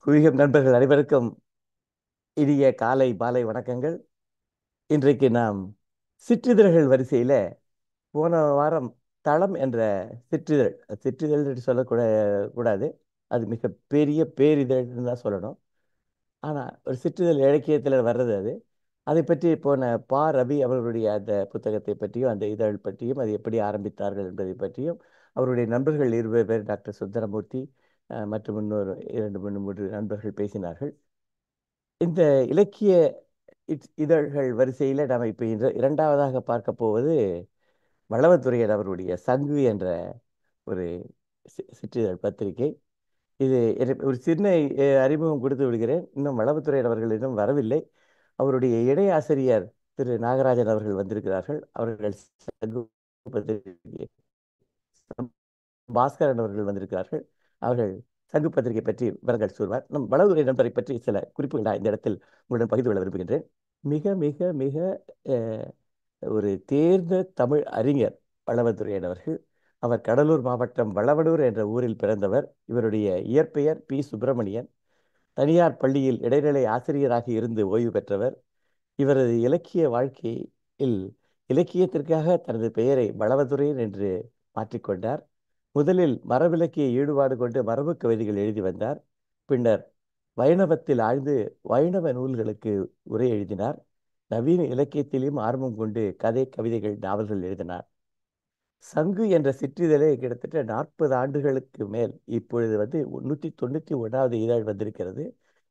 குவிகம் நண்பர்கள் அனைவருக்கும் இனிய காலை மாலை வணக்கங்கள். இன்றைக்கு நாம் சிற்றிதழ்கள் வரிசையில போன வாரம் தளம் என்ற சிற்றிதழ் சிற்றிதழ் என்று கூடாது. அது மிக பெரிய பேரிதழ்னு தான் சொல்லணும். ஆனா ஒரு சிற்றிதழ் இலக்கியத்தில் வர்றது அது. அதை பற்றி போன ரவி அவர்களுடைய அந்த புத்தகத்தை பற்றியும் அந்த இதழ் பற்றியும் அது எப்படி ஆரம்பித்தார்கள் என்பதை பற்றியும் அவருடைய நண்பர்கள் 20 பேர் டாக்டர் சுந்தரமூர்த்தி மற்றும் இன்னொரு 2 3 நண்பர்கள் பேசினார்கள். இந்த இலக்கிய இதழ்கள் வரிசையில நாம் இப்ப இரண்டாவதாக பார்க்க போவது வளவத்துரையர் அவருடைய சங்கு என்ற ஒரு சிற்றிதழ் பத்திரிகை. இது ஒரு சின்ன அறிமுகம் கொடுத்து விடுகிறேன். இன்னும் வளவத்துரையர் அவர்கள் இன்னும் வரவில்லை. அவருடைய இணை ஆசிரியர் திரு நாகராஜன் அவர்கள் வந்திருக்கிறார்கள். அவர்கள் சங்கு பத்திரிகை பாஸ்கரன் அவர்கள் வந்திருக்கிறார்கள். அவர்கள் சங்கு பத்திரிகை பற்றி விவரங்கள் சொல்வார். நம் வளவுரை நண்பரை பற்றி சில குறிப்புகள் நான் இந்த இடத்தில் உங்களுடன் பகிர்ந்து கொள்ள விரும்புகின்றேன். மிக மிக மிக அஹ், ஒரு தேர்ந்த தமிழ் அறிஞர் வளவத்துரையன் அவர்கள். அவர் கடலூர் மாவட்டம் வளவனூர் என்ற ஊரில் பிறந்தவர். இவருடைய இயற்பெயர் பி சுப்பிரமணியன். தனியார் பள்ளியில் இடைநிலை ஆசிரியராக இருந்து ஓய்வு பெற்றவர். இவரது இலக்கிய வாழ்க்கையில் இலக்கியத்திற்காக தனது பெயரை வளவதுரையன் என்று மாற்றிக்கொண்டார். முதலில் மரபிலக்கிய ஈடுபாடு கொண்டு மரபு கவிதைகள் எழுதி வந்தார். பின்னர் வைணவத்தில் ஆழ்ந்து வைணவ நூல்களுக்கு உரை எழுதினார். நவீன இலக்கியத்திலும் ஆர்வம் கொண்டு கதை, கவிதைகள், நாவல்கள் எழுதினார். சங்கு என்ற சிற்றிதழே கிட்டத்தட்ட 40 ஆண்டுகளுக்கு மேல் இப்பொழுது 191வது இதழ் வந்திருக்கிறது.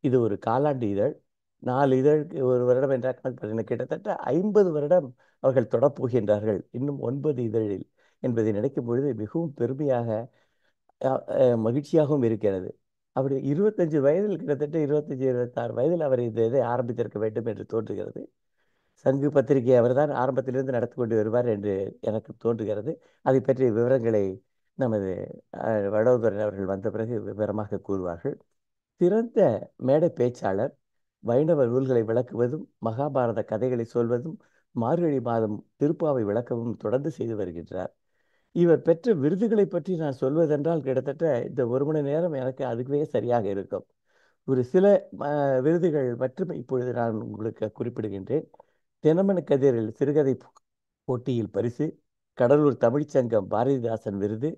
இது ஒரு காலாண்டு இதழ். 4 இதழுக்கு ஒரு வருடம் என்ற கணக்கு பார்த்தீங்கன்னா கிட்டத்தட்ட 50 வருடம் அவர்கள் தொடப்போகின்றார்கள் இன்னும் 9 இதழில் என்பதை நினைக்கும் பொழுது மிகவும் பெருமையாக மகிழ்ச்சியாகவும் இருக்கிறது. அப்படி 25 வயதில் கிட்டத்தட்ட 25 26 வயதில் அவர் இந்த இதை ஆரம்பித்திருக்க வேண்டும் என்று தோன்றுகிறது. சங்கு பத்திரிகை அவர்தான் ஆரம்பத்திலிருந்து நடத்தி கொண்டு வருவார் என்று எனக்கு தோன்றுகிறது. அதை பற்றிய விவரங்களை நமது வடோதரன் அவர்கள் வந்த பிறகு விவரமாக கூறுவார்கள். சிறந்த மேடை பேச்சாளர். வைணவ நூல்களை விளக்குவதும் மகாபாரத கதைகளை சொல்வதும் மார்கழி மாதம் திருப்பாவை விளக்கமும் தொடர்ந்து செய்து வருகின்றார். இவர் பெற்ற விருதுகளை பற்றி நான் சொல்வதென்றால் கிட்டத்தட்ட இந்த 1 மணி நேரம் எனக்கு அதுவே சரியாக இருக்கும். ஒரு சில விருதுகள் மற்றும் இப்பொழுது நான் உங்களுக்கு குறிப்பிடுகின்றேன். தினமணி கதிரில் சிறுகதை போட்டியில் பரிசு, கடலூர் தமிழ்ச்சங்கம் பாரதிதாசன் விருது,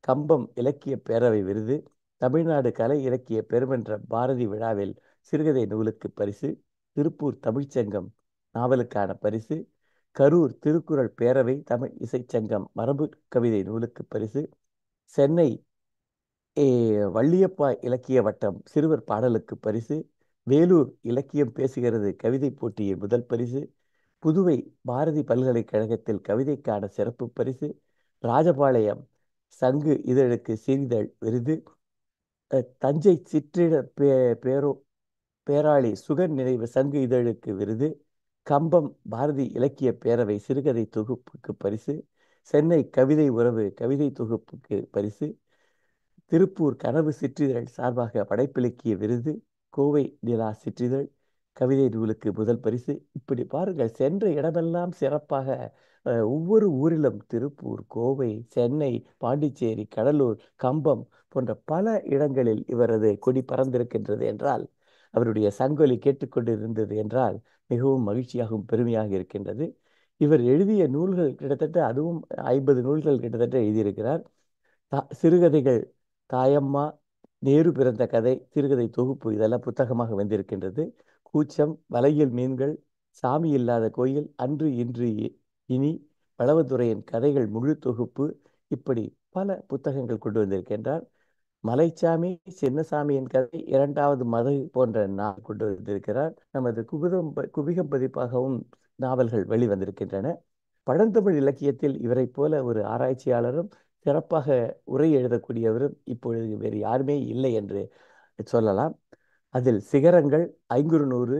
கம்பம் இலக்கிய பேரவை விருது, தமிழ்நாடு கலை இலக்கிய பெருமன்ற பாரதி விழாவில் சிறுகதை நூலுக்கு பரிசு, திருப்பூர் தமிழ்ச்சங்கம் நாவலுக்கான பரிசு, கரூர் திருக்குறள் பேரவை தமிழ் இசைச்சங்கம் மரபு கவிதை நூலுக்கு பரிசு, சென்னை வள்ளியப்பா இலக்கிய வட்டம் சிறுவர் பாடலுக்கு பரிசு, வேலூர் இலக்கியம் பேசுகிறது கவிதை போட்டியின் முதல் பரிசு, புதுவை பாரதி பல்கலைக்கழகத்தில் கவிதைக்கான சிறப்பு பரிசு, ராஜபாளையம் சங்கு இதழுக்கு சிறிதழ் விருது, தஞ்சை பேரோ பேராளி சுகன் நினைவு சங்கு இதழுக்கு விருது, கம்பம் பாரதி இலக்கிய பேரவை சிறுகதை தொகுப்புக்கு பரிசு, சென்னை கவிதை உறவு கவிதை தொகுப்புக்கு பரிசு, திருப்பூர் கனவு சிற்றிதழ் சார்பாக படைப்பிலக்கிய விருது, கோவை நிலா சிற்றிதழ் கவிதை நூலுக்கு முதல் பரிசு. இப்படி பாருங்கள், சென்ற இடமெல்லாம் சிறப்பாக ஒவ்வொரு ஊரிலும் திருப்பூர், கோவை, சென்னை, பாண்டிச்சேரி, கடலூர், கம்பம் போன்ற பல இடங்களில் இவரது கொடி பறந்திருக்கின்றது என்றால், அவருடைய சங்கொலி கேட்டுக்கொண்டிருந்தது என்றால் மிகவும் மகிழ்ச்சியாகவும் பெருமையாக இருக்கின்றது. இவர் எழுதிய நூல்கள் கிட்டத்தட்ட அதுவும் 50 நூல்கள் கிட்டத்தட்ட எழுதியிருக்கிறார். சிறுகதைகள் தாயம்மா, நேரு பிறந்த கதை, சிறுகதை தொகுப்பு இதெல்லாம் புத்தகமாக வந்திருக்கின்றது. கூச்சம், வலையில் மீன்கள், சாமி இல்லாத கோயில், அன்று இன்று இனி, வளவதுரையின் கதைகள் முழு தொகுப்பு, இப்படி பல புத்தகங்கள் கொண்டு வந்திருக்கின்றார். மலைச்சாமி, சின்னசாமியின் கதை, இரண்டாவது மது போன்ற நாவல் கொண்டு வந்திருக்கிறார். நமது குபிகம் பதிப்பாகவும் நாவல்கள் வெளிவந்திருக்கின்றன. பழந்தமிழ் இலக்கியத்தில் இவரை போல ஒரு ஆராய்ச்சியாளரும் சிறப்பாக உரை எழுதக்கூடியவரும் இப்பொழுது வேறு யாருமே இல்லை என்று சொல்லலாம். அதில் சிகரங்கள், ஐங்குறுநூறு,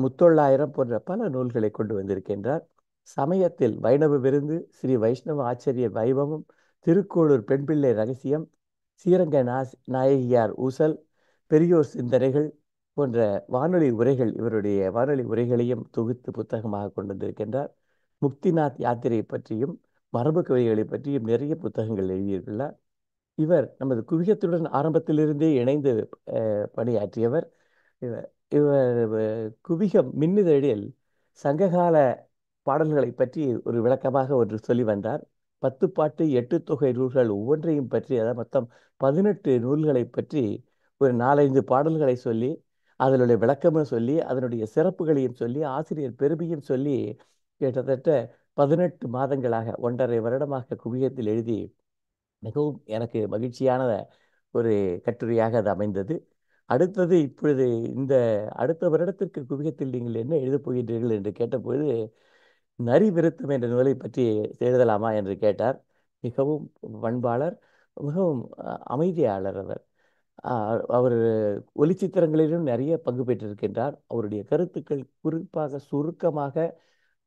முத்தொள்ளாயிரம் போன்ற பல நூல்களை கொண்டு வந்திருக்கின்றார். சமயத்தில் வைணவ விருந்து, ஸ்ரீ வைஷ்ணவ ஆச்சரிய வைபவம், திருக்கோளூர் பெண்பிள்ளை ரகசியம், ஸ்ரீரங்க நாயகியார் ஊசல், பெரியோர் சிந்தனைகள் போன்ற வானொலி உரைகள், இவருடைய வானொலி உரைகளையும் தொகுத்து புத்தகமாக கொண்டு வந்திருக்கின்றார். முக்திநாத் யாத்திரை பற்றியும் மரபு கவிதைகளை பற்றியும் நிறைய புத்தகங்கள் எழுதியுள்ளார். இவர் நமது குவியத்துடன் ஆரம்பத்திலிருந்தே இணைந்து பணியாற்றியவர். இவர் இவர் குவிகம் மின்னிதழில் சங்ககால பாடல்களை பற்றி ஒரு விளக்கமாக ஒன்று சொல்லி வந்தார். 10 பாட்டு 8 தொகை நூல்கள் ஒவ்வொன்றையும் பற்றி, அதாவது மொத்தம் 18 நூல்களை பற்றி ஒரு 4-5 பாடல்களை சொல்லி, அதனுடைய விளக்கமும் சொல்லி, அதனுடைய சிறப்புகளையும் சொல்லி, ஆசிரியர் பெருமையும் சொல்லி, கிட்டத்தட்ட 18 மாதங்களாக 1½ வருடமாக குவியத்தில் எழுதி மிகவும் எனக்கு மகிழ்ச்சியான ஒரு கட்டுரையாக அது அமைந்தது. அடுத்தது இப்பொழுது இந்த அடுத்த வருடத்திற்கு குவியத்தில் நீங்கள் என்ன எழுதப் போகின்றீர்கள் என்று கேட்டபொழுது, நரி விருத்தம் என்ற நூலை பற்றி எழுதலாமா என்று கேட்டார். மிகவும் பண்பாளர், மிகவும் அமைதியாளர் அவர். அவர் ஒளிச்சித்திரங்களிலும் நிறைய பங்கு பெற்றிருக்கின்றார். அவருடைய கருத்துக்கள் குறிப்பாக சுருக்கமாக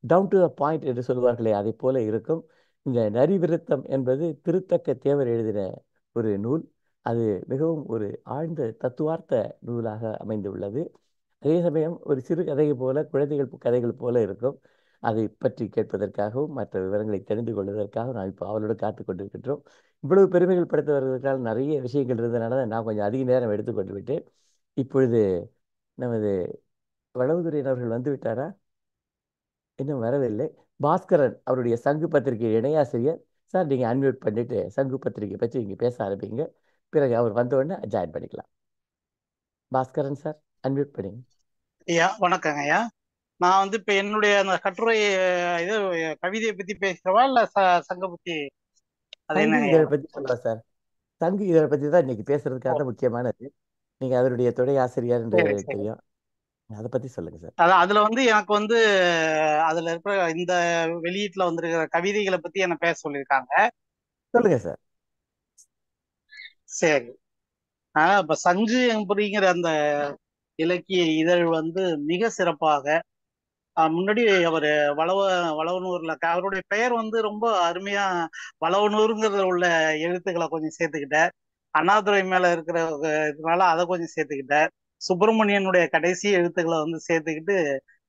டவுன் டு த பாயிண்ட் என்று சொல்வார்களே, அதை போல இருக்கும். இந்த நரி விருத்தம் என்பது திருத்தக்க தேவர் எழுதின ஒரு நூல். அது மிகவும் ஒரு ஆழ்ந்த தத்துவார்த்த நூலாக அமைந்துள்ளது. அதே சமயம் ஒரு சிறு கதை போல, குழந்தைகள் கதைகள் போல இருக்கும். அதை பற்றி கேட்பதற்காகவும் மற்ற விவரங்களை தெரிந்து கொள்வதற்காக நான் இப்போ அவளோடு காத்து கொண்டிருக்கின்றோம். இவ்வளவு பெருமைகள் படுத்துவதற்கால் நிறைய விஷயங்கள் இருந்ததுனால நான் கொஞ்சம் அதிக நேரம் எடுத்துக்கொண்டு விட்டேன். இப்பொழுது நமது வளவுதுறையின் அவர்கள் வந்து விட்டாரா? இன்னும் வரவில்லை. பாஸ்கரன் அவருடைய சங்கு பத்திரிகை இணையாசிரியர். சார், நீங்கள் அன்மியூட் பண்ணிட்டு சங்கு பத்திரிகை பற்றி இங்கே பேச ஆரம்பிங்க. பிறகு அவர் வந்த உடனே ஜாயின் பண்ணிக்கலாம். பாஸ்கரன் சார், அன்மியூட் பண்ணிங்க. ஐயா வணக்கங்க ஐயா. நான் வந்து இப்ப என்னுடைய அந்த கட்டுரை இது கவிதையை பத்தி பேசுறவா இல்ல சங்க பத்தி? அது சங்கு என்ன ஐயா? இதழை பற்றி சொல்லலாம் சார். சங்கு இதழை பற்றி தான் இன்னைக்கு பேசுறதுக்காக தான் முக்கியமானது. நீங்க அதனுடைய துணை ஆசிரியர் என்று சரி சரி. தெரியும். அதை பத்தி சொல்லுங்க சார். அதான் அதுல வந்து எனக்கு வந்து அதுல இருக்கிற இந்த வெளியீட்டுல வந்திருக்கிற கவிதைகளை பத்தி என்ன பேச சொல்லியிருக்காங்க. சொல்லுங்க சார். சரி. இப்ப சங்கு அப்படிங்கிற அந்த இலக்கிய இதழ் வந்து மிக சிறப்பாக முன்னாடி அவரு வளவ வளவனூர்ல அவருடைய பெயர் வந்து ரொம்ப அருமையா வளவனூருங்கிறதுல உள்ள எழுத்துக்களை கொஞ்சம் சேர்த்துக்கிட்டார். அண்ணாதுரை மேல இருக்கிற இதனால அதை கொஞ்சம் சேர்த்துக்கிட்டார். சுப்பிரமணியனுடைய கடைசி எழுத்துக்களை வந்து சேர்த்துக்கிட்டு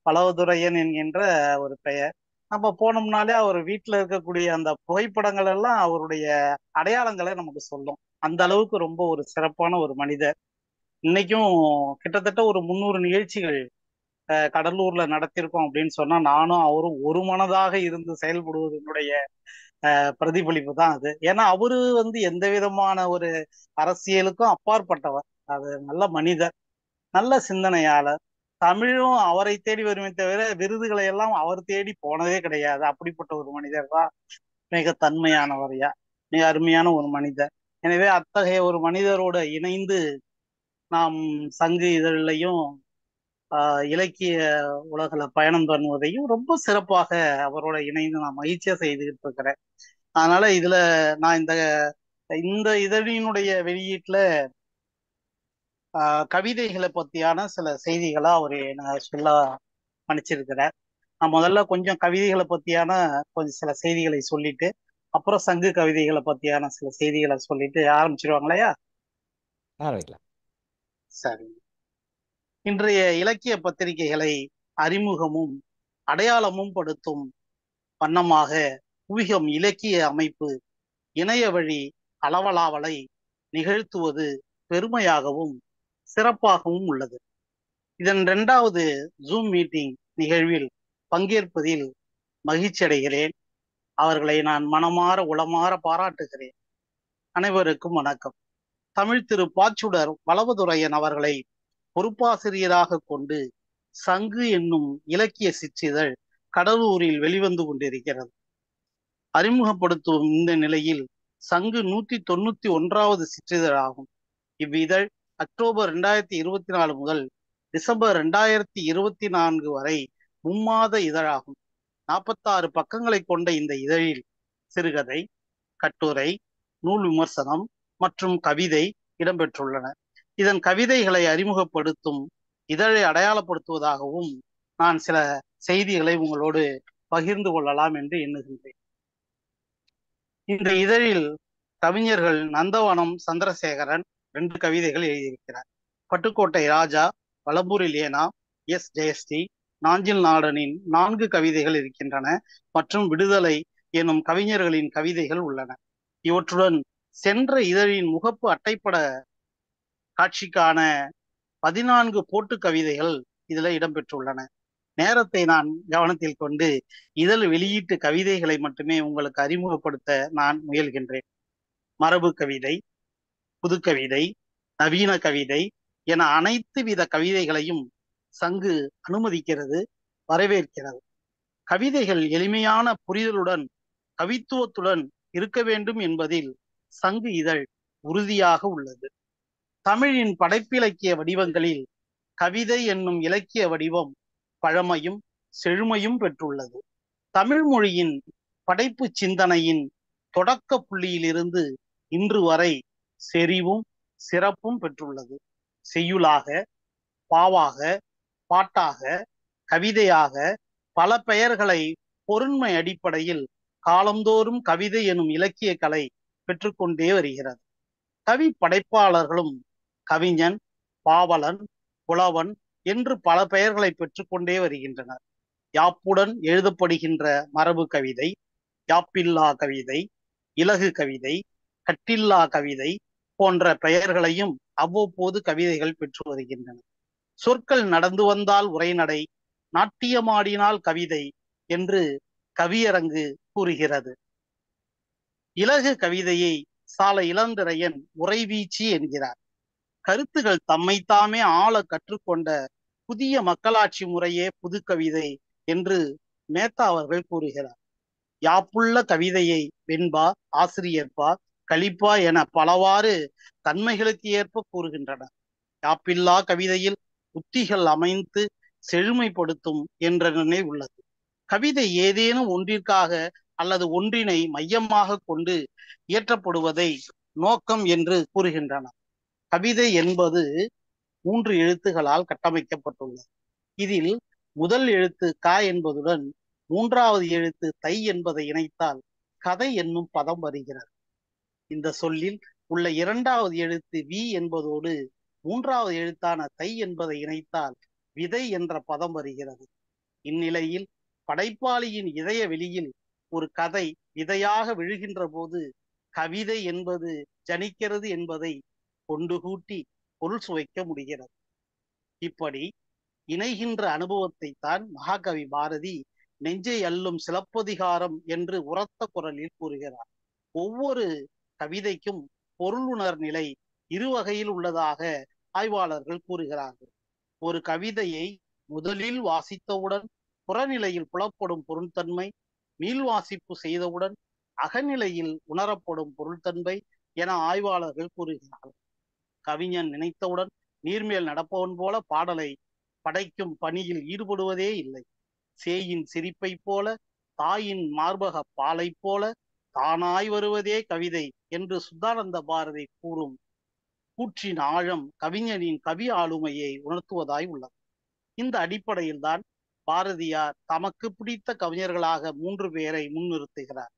வளவதுரையன் என்கின்ற ஒரு பெயர். நம்ம போனோம்னாலே அவர் வீட்டுல இருக்கக்கூடிய அந்த புகைப்படங்கள் எல்லாம் அவருடைய அடையாளங்களை நமக்கு சொல்லும். அந்த அளவுக்கு ரொம்ப ஒரு சிறப்பான ஒரு மனிதர். இன்னைக்கும் கிட்டத்தட்ட ஒரு 300 நிகழ்ச்சிகள் கடலூர்ல நடத்திருக்கோம் அப்படின்னு சொன்னா நானும் அவரும் ஒரு மனதாக இருந்து செயல்படுவதனுடைய பிரதிபலிப்பு தான் அது. ஏன்னா அவரு வந்து எந்த விதமான ஒரு அரசியலுக்கும் அப்பாற்பட்டவர். அது நல்ல மனிதர், நல்ல சிந்தனையாளர். தமிழும் அவரை தேடி வருமே தவிர விருதுகளை எல்லாம் அவர் தேடி போனதே கிடையாது. அப்படிப்பட்ட ஒரு மனிதர் தான். மிக தன்மையானவரையா, மிக அருமையான ஒரு மனிதர். எனவே அத்தகைய ஒரு மனிதரோட இணைந்து நாம் சங்கு இதழையும் இலக்கிய உலகில பயணம் பண்ணுவதையும் ரொம்ப சிறப்பாக அவரோட இணைந்து நான் மகிழ்ச்சியா செய்துகிட்டு இருக்கிறேன். அதனால இதுல நான் இந்த இந்த இதழினுடைய வெளியீட்டுல கவிதைகளை பத்தியான சில செய்திகளா அவரு நான் சொல்ல மன்னிச்சிருக்கிறார். நான் முதல்ல கொஞ்சம் கவிதைகளை பத்தியான கொஞ்சம் சில செய்திகளை சொல்லிட்டு அப்புறம் சங்கு கவிதைகளை பத்தியான சில செய்திகளை சொல்லிட்டு ஆரம்பிச்சிருவாங்களையா? ஆரம்பிக்கலாம். சரி. இன்றைய இலக்கிய பத்திரிகைகளை அறிமுகமும் அடையாளமும் படுத்தும் வண்ணமாக குவிகம் இலக்கிய அமைப்பு இணைய வழி அளவலாவலை நிகழ்த்துவது பெருமையாகவும் சிறப்பாகவும் உள்ளது. இதன் 2வது ஜூம் மீட்டிங் நிகழ்வில் பங்கேற்பதில் மகிழ்ச்சி அடைகிறேன். அவர்களை நான் மனமாற உளமாற பாராட்டுகிறேன். அனைவருக்கும் வணக்கம். தமிழ் திரு பாச்சுடர் வளவதுரையன் அவர்களை பொறுப்பாசிரியராக கொண்டு சங்கு என்னும் இலக்கிய சிற்றிதழ் கடலூரில் வெளிவந்து கொண்டிருக்கிறது. அறிமுகப்படுத்தும் இந்த நிலையில் சங்கு 191வது சிற்றிதழ் ஆகும். இவ்விதழ் அக்டோபர் 2024 முதல் டிசம்பர் 2024 வரை மும்மாத இதழாகும். 46 பக்கங்களை கொண்ட இந்த இதழில் சிறுகதை, கட்டுரை, நூல் விமர்சனம் மற்றும் கவிதை இடம்பெற்றுள்ளன. இதன் கவிதைகளை அறிமுகப்படுத்தும் இதழை அடையாளப்படுத்துவதாகவும் நான் சில செய்திகளை உங்களோடு பகிர்ந்து கொள்ளலாம் என்று எண்ணுகின்றேன். இந்த இதழில் கவிஞர்கள் நந்தவனம் சந்திரசேகரன் 2 கவிதைகள் எழுதியிருக்கிறார். பட்டுக்கோட்டை ராஜா, வலம்பூரி லேனா, எஸ் ஜெயஸ்ரீ, நாஞ்சில் நாடனின் 4 கவிதைகள் இருக்கின்றன மற்றும் விடுதலை எனும் கவிஞர்களின் கவிதைகள் உள்ளன. இவற்றுடன் சென்ற இதழின் முகப்பு அட்டைப்பட காட்சிக்கான 14 போட்டு கவிதைகள் இதுல இடம்பெற்றுள்ளன. நேரத்தை நான் கவனத்தில் கொண்டு இதழ் வெளியீட்டு கவிதைகளை மட்டுமே உங்களுக்கு அறிமுகப்படுத்த நான் முயல்கின்றேன். மரபு கவிதை, புதுக்கவிதை, நவீன கவிதை என அனைத்து வித கவிதைகளையும் சங்கு அனுமதிக்கிறது, வரவேற்கிறது. கவிதைகள் எளிமையான புரிதலுடன், கவித்துவத்துடன் இருக்க வேண்டும் என்பதில் சங்கு இதழ் உறுதியாக உள்ளது. தமிழின் படைப்பிலக்கிய வடிவங்களில் கவிதை என்னும் இலக்கிய வடிவம் பழமையும் செழுமையும் பெற்றுள்ளது. தமிழ் மொழியின் படைப்பு சிந்தனையின் தொடக்க புள்ளியிலிருந்து இன்று வரை செறிவும் சிறப்பும் பெற்றுள்ளது. செய்யுளாக, பாவாக, பாட்டாக, கவிதையாக பல பெயர்களை பொருண்மை அடிப்படையில் காலந்தோறும் கவிதை எனும் இலக்கிய கலை பெற்றுக்கொண்டே வருகிறது. கவி படைப்பாளர்களும் கவிஞன், பாவலன், புலவன் என்று பல பெயர்களை பெற்றுக்கொண்டே வருகின்றனர். யாப்புடன் எழுதப்படுகின்ற மரபு கவிதை, யாப்பில்லா கவிதை, இலகு கவிதை, கட்டில்லா கவிதை போன்ற பெயர்களையும் அவ்வப்போது கவிதைகள் பெற்று வருகின்றன. சொற்கள் நடந்து வந்தால் உரைநடை, நாட்டியமாடினால் கவிதை என்று கவியரங்கு கூறுகிறது. இலகு கவிதையை சால இளந்திரையன் உறைவீச்சு என்கிறார். கருத்துகள் தம்மைத்தாமே ஆள கற்றுக்கொண்ட புதிய மக்களாட்சி முறையே புது கவிதை என்று மேத்தா அவர்கள் கூறுகிறார். யாப்புள்ள கவிதையை வெண்பா, ஆசிரியப்பா, கலிப்பா என பலவாறு தன்மைகளுக்கு ஏற்ப கூறுகின்றனர். யாப்பில்லா கவிதையில் உத்திகள் அமைந்து செழுமைப்படுத்தும் என்ற நினை உள்ளது. கவிதை ஏதேனும் ஒன்றிற்காக அல்லது ஒன்றினை மையமாக கொண்டு இயற்றப்படுவதை நோக்கம் என்று கூறுகின்றனர். கவிதை என்பது 3 எழுத்துகளால் கட்டமைக்கப்பட்டுள்ளது. இதில் முதல் எழுத்து க என்பதுடன் 3வது எழுத்து தை என்பதை இணைத்தால் கதை என்னும் பதம் வருகிறது. இந்த சொல்லில் உள்ள 2வது எழுத்து வி என்பதோடு 3வது எழுத்தான தை என்பதை இணைத்தால் விதை என்ற பதம் வருகிறது. இந்நிலையில் படைப்பாளியின் இதய வெளியில் ஒரு கதை விதையாக விழுகின்ற போது கவிதை என்பது ஜனிக்கிறது என்பதை கொண்டு கூட்டி பொருள் சுவைக்க முடிகிறது. இப்படி இணைகின்ற அனுபவத்தை தான் மகாகவி பாரதி நெஞ்சை அள்ளும் சிலப்பதிகாரம் என்று உரத்த குரலில் கூறுகிறார். ஒவ்வொரு கவிதைக்கும் பொருளுணர் நிலை இரு வகையில் உள்ளதாக ஆய்வாளர்கள் கூறுகிறார்கள். ஒரு கவிதையை முதலில் வாசித்தவுடன் புறநிலையில் புலப்படும் பொருள்தன்மை, மீள்வாசிப்பு செய்தவுடன் அகநிலையில் உணரப்படும் பொருள்தன்மை என ஆய்வாளர்கள் கூறுகிறார்கள். கவிஞன் நினைத்தவுடன் நீர்மேல் நடப்பவன் போல பாடலை படைக்கும் பணியில் ஈடுபடுவதே இல்லை. சேயின் சிரிப்பை போல, தாயின் மார்பக பாலை போல தானாய் வருவதே கவிதை என்று சுத்தானந்த பாரதி கூறும் கூற்றின் ஆழம் கவிஞனின் கவி ஆளுமையை உணர்த்துவதாய் உள்ளது. இந்த அடிப்படையில் தான் பாரதியார் தமக்கு பிடித்த கவிஞர்களாக 3 பேரை முன்னிறுத்துகிறார்.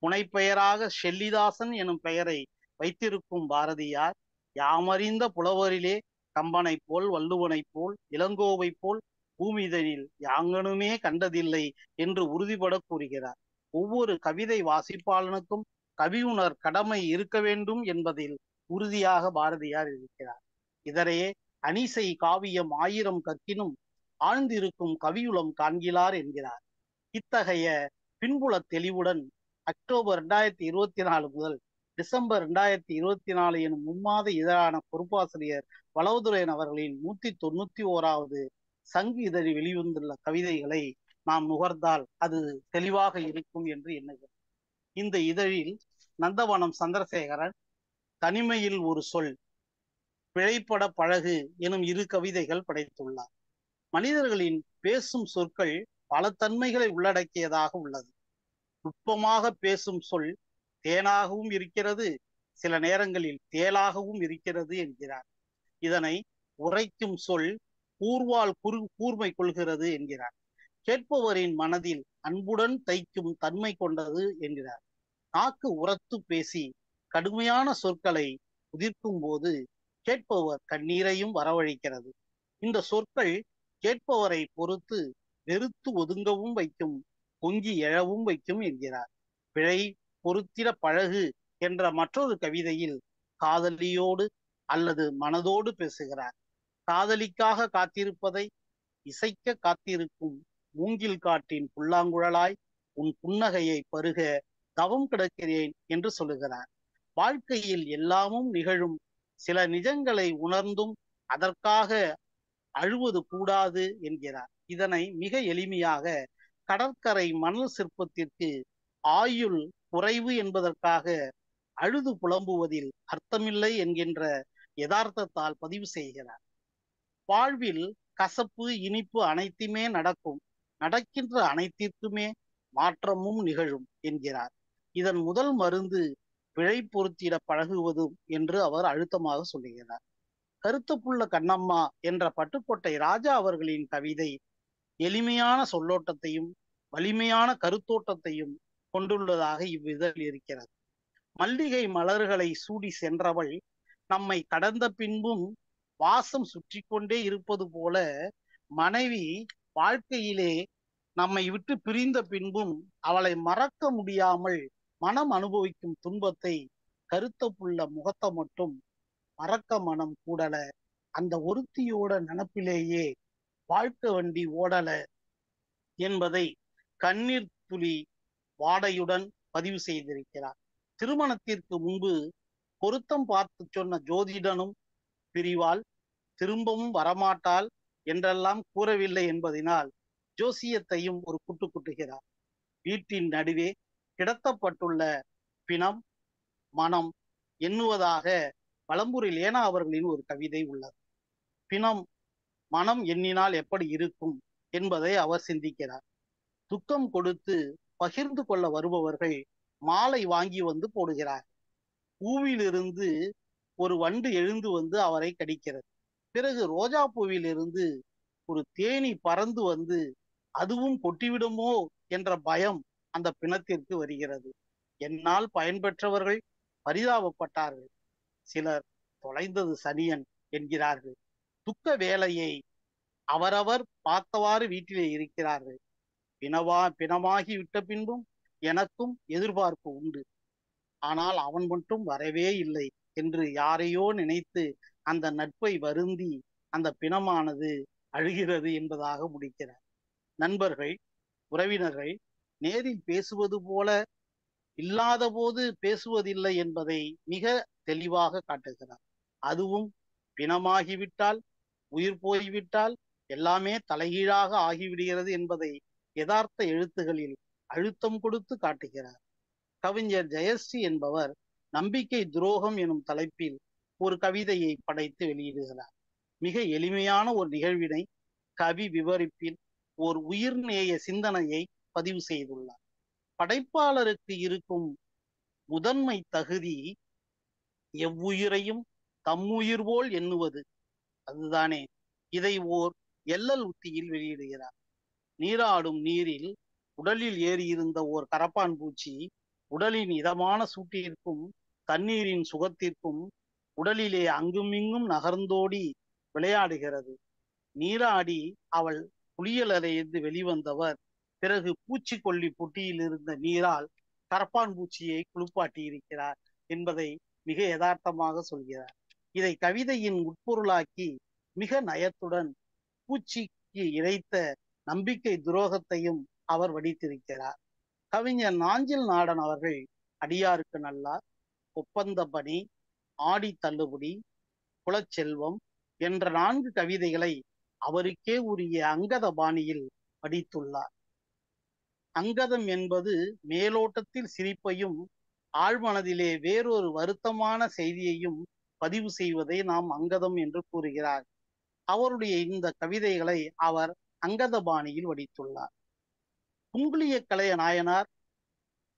புனைப்பெயராக ஷெல்லிதாசன் எனும் பெயரை வைத்திருக்கும் பாரதியார் யாமறிந்த புலவரிலே கம்பனை போல், வள்ளுவனை போல், இளங்கோவை போல் பூமிதனில் யாங்கனுமே கண்டதில்லை என்று உறுதிபட கூறுகிறார். ஒவ்வொரு கவிதை வாசிப்பாளனுக்கும் கவியுணர் கடமை இருக்க வேண்டும் என்பதில் உறுதியாக பாரதியார் இருக்கிறார். இதரையே அனிசை காவியம் 1000 கற்கினும் ஆழ்ந்திருக்கும் கவியுளம் காண்கிறார் என்கிறார். இத்தகைய பின்புல தெளிவுடன் அக்டோபர் 2024 முதல் டிசம்பர் 2024 எனும் மும்மாத இதழான பொறுப்பாசிரியர் வளவுதுரையன் அவர்களின் 191வது சங்கு இதழில் வெளிவந்துள்ள கவிதைகளை நாம் நுகர்ந்தால் அது தெளிவாக இருக்கும் என்று எண்ணுகிறேன். இந்த இதழில் நந்தவனம் சந்திரசேகரன் தனிமையில் ஒரு சொல், பிழைப்பட பழகு எனும் 2 கவிதைகள் படைத்துள்ளார். மனிதர்களின் பேசும் சொற்கள் பல தன்மைகளை உள்ளடக்கியதாக உள்ளது. நுட்பமாக பேசும் சொல் தேனாகவும் இருக்கிறது, சில நேரங்களில் தேளாகவும் இருக்கிறது என்கிறார். இதனை உரைக்கும் சொல் கூர்வால் கூர்மை கொள்கிறது என்கிறார். கேட்பவரின் மனதில் அன்புடன் தைக்கும் தன்மை கொண்டது என்கிறார். நாக்கு உரத்து பேசி கடுமையான சொற்களை உதிர்க்கும் போது கேட்பவர் கண்ணீரையும் வரவழைக்கிறது. இந்த சொற்கள் கேட்பவரை பொறுத்து வெறுத்து ஒதுங்கவும் வைக்கும், பொங்கி எழவும் வைக்கும் என்கிறார். பிழை பொருத்திட பழகு என்ற மற்றொரு கவிதையில் காதலியோடு அல்லது மனதோடு பேசுகிறார். காதலிக்காக காத்திருப்பதை இசைக்க காத்திருக்கும் மூங்கில் காட்டின் புல்லாங்குழலாய் உன் புன்னகையை பருக தவம் கிடக்கிறேன் என்று சொல்லுகிறார். வாழ்க்கையில் எல்லாமும் நிகழும், சில நிஜங்களை உணர்ந்தும் அதற்காக அழுவது கூடாது என்கிறார். இதனை மிக எளிமையாக கடற்கரை மணல் சிற்பத்திற்கு ஆயுள் குறைவு என்பதற்காக அழுது புலம்புவதில் அர்த்தமில்லை என்கின்ற யதார்த்தத்தால் பதிவு செய்கிறார். வாழ்வில் கசப்பு இனிப்பு அனைத்துமே நடக்கும், நடக்கின்ற அனைத்திற்குமே மாற்றமும் நிகழும் என்கிறார். இதன் முதல் மருந்து பிழை பொருத்திட பழகுவதும் என்று அவர் அழுத்தமாக சொல்லுகிறார். கருத்துப்புள்ள கண்ணம்மா என்ற பட்டுக்கோட்டை ராஜா அவர்களின் கவிதை எளிமையான சொல்லோட்டத்தையும் வலிமையான கருத்தோட்டத்தையும் கொண்டுள்ளதாக இவ்விதழில் இருக்கிறது. மல்லிகை மலர்களை சூடி சென்றவள் நம்மை கடந்த பின்பும் வாசம் சுற்றி கொண்டே இருப்பது போல, மனைவி வாழ்க்கையிலே நம்மை விட்டு பிரிந்த பின்பும் அவளை மறக்க முடியாமல் மனம் அனுபவிக்கும் துன்பத்தை கருத்த புள்ள முகத்த மட்டும் மறக்க மனம் கூடல, அந்த ஒருத்தியோட நினப்பிலேயே வாழ்க்கை வண்டி ஓடல என்பதை கண்ணீர் துளி வாடையுடன் பதிவு செய்திருக்கிறார். திருமணத்திற்கு முன்பு பொருத்தம் பார்த்து சொன்ன ஜோதிடனும் பிரிவாள், திரும்பவும் வரமாட்டாள் என்றெல்லாம் கூறவில்லை என்பதனால் ஜோசியத்தையும் ஒரு குட்டு குட்டுகிறார். வீட்டின் நடுவே கிடத்தப்பட்டுள்ள பிணம் மனம் எண்ணுவதாக வலம்புரி லேனா அவர்களின் ஒரு கவிதை உள்ளது. பிணம் மனம் எண்ணினால் எப்படி இருக்கும் என்பதை அவர் சிந்திக்கிறார். துக்கம் கொடுத்து பகிர்ந்து கொள்ள வருபவர்கள் மாலை வாங்கி வந்து போடுகிறார். பூவிலிருந்து ஒரு வண்டு எழுந்து வந்து அவரை கடிக்கிறது. பிறகு ரோஜா பூவிலிருந்து ஒரு தேனி பறந்து வந்து அதுவும் கொட்டிவிடுமோ என்ற பயம் அந்த பிணத்திற்கு வருகிறது. என்னால் பயன்பெற்றவர்கள் பரிதாபப்பட்டார்கள், சிலர் தொலைந்தது சனியன் என்கிறார்கள். துக்க வேலையை அவரவர் பார்த்தவாறு வீட்டிலே இருக்கிறார்கள். பிணமாகி விட்ட பின்பும் எனக்கும் எதிர்பார்ப்பு உண்டு, ஆனால் அவன் மட்டும் வரவே இல்லை என்று யாரையோ நினைத்து அந்த நட்பை வருந்தி அந்த பிணமானது அழுகிறது என்பதாக முடிக்கிறார். நண்பர்கள் உறவினர்கள் நேரில் பேசுவது போல இல்லாத போது பேசுவதில்லை என்பதை மிக தெளிவாக காட்டுகிறார். அதுவும் பிணமாகிவிட்டால், உயிர் போய்விட்டால் எல்லாமே தலைகீழாக ஆகிவிடுகிறது என்பதை யதார்த்த எழுத்துகளில் அழுத்தம் கொடுத்து காட்டுகிறார். கவிஞர் ஜெயஸ்ரீ என்பவர் நம்பிக்கை துரோகம் எனும் தலைப்பில் ஒரு கவிதையை படைத்து வெளியிடுகிறார். மிக எளிமையான ஒரு நிகழ்வினை கவி விவரிப்பில் ஒரு உயிர்நேய சிந்தனையை பதிவு செய்துள்ளார். படைப்பாளருக்கு இருக்கும் முதன்மை தகுதி எவ்வுயிரையும் தம்முயிர் போல் எண்ணுவது, அதுதானே. இதை ஓர் எல்லல் உத்தியில் வெளியிடுகிறார். நீராடும் நீரில் உடலில் ஏறியிருந்த ஓர் கரப்பான் பூச்சி உடலின் இதமான சூட்டிற்கும் தண்ணீரின் சுகத்திற்கும் உடலிலே அங்குமிங்கும் நகர்ந்தோடி விளையாடுகிறது. நீராடி அவள் குளியலறையிலிருந்து வெளிவந்தவர் பிறகு பூச்சிக்கொல்லி பொட்டியில் இருந்த நீரால் கரப்பான் பூச்சியை குளிப்பாட்டி இருக்கிறார் என்பதை மிக யதார்த்தமாக சொல்கிறார். இதை கவிதையின் உட்பொருளாக்கி மிக நயத்துடன் பூச்சிக்கு இழைத்த நம்பிக்கை துரோகத்தையும் அவர் வடித்திருக்கிறார். கவிஞர் நாஞ்சில் நாடன் அவர்கள் அடியாருக்கு நல்லார், ஒப்பந்த பணி, ஆடி தள்ளுபடி, குலச்செல்வம் என்ற 4 கவிதைகளை அவருக்கே உரிய அங்கத பாணியில் படித்துள்ளார். அங்கதம் என்பது மேலோட்டத்தில் சிரிப்பையும் ஆழ்மனதிலே வேறொரு வருத்தமான செய்தியையும் பதிவு செய்வதை நாம் அங்கதம் என்று கூறுகிறார். அவருடைய இந்த கவிதைகளை அவர் அங்கத பாணியில் வடித்துள்ளார். குங்குளிய கலைய நாயனார்,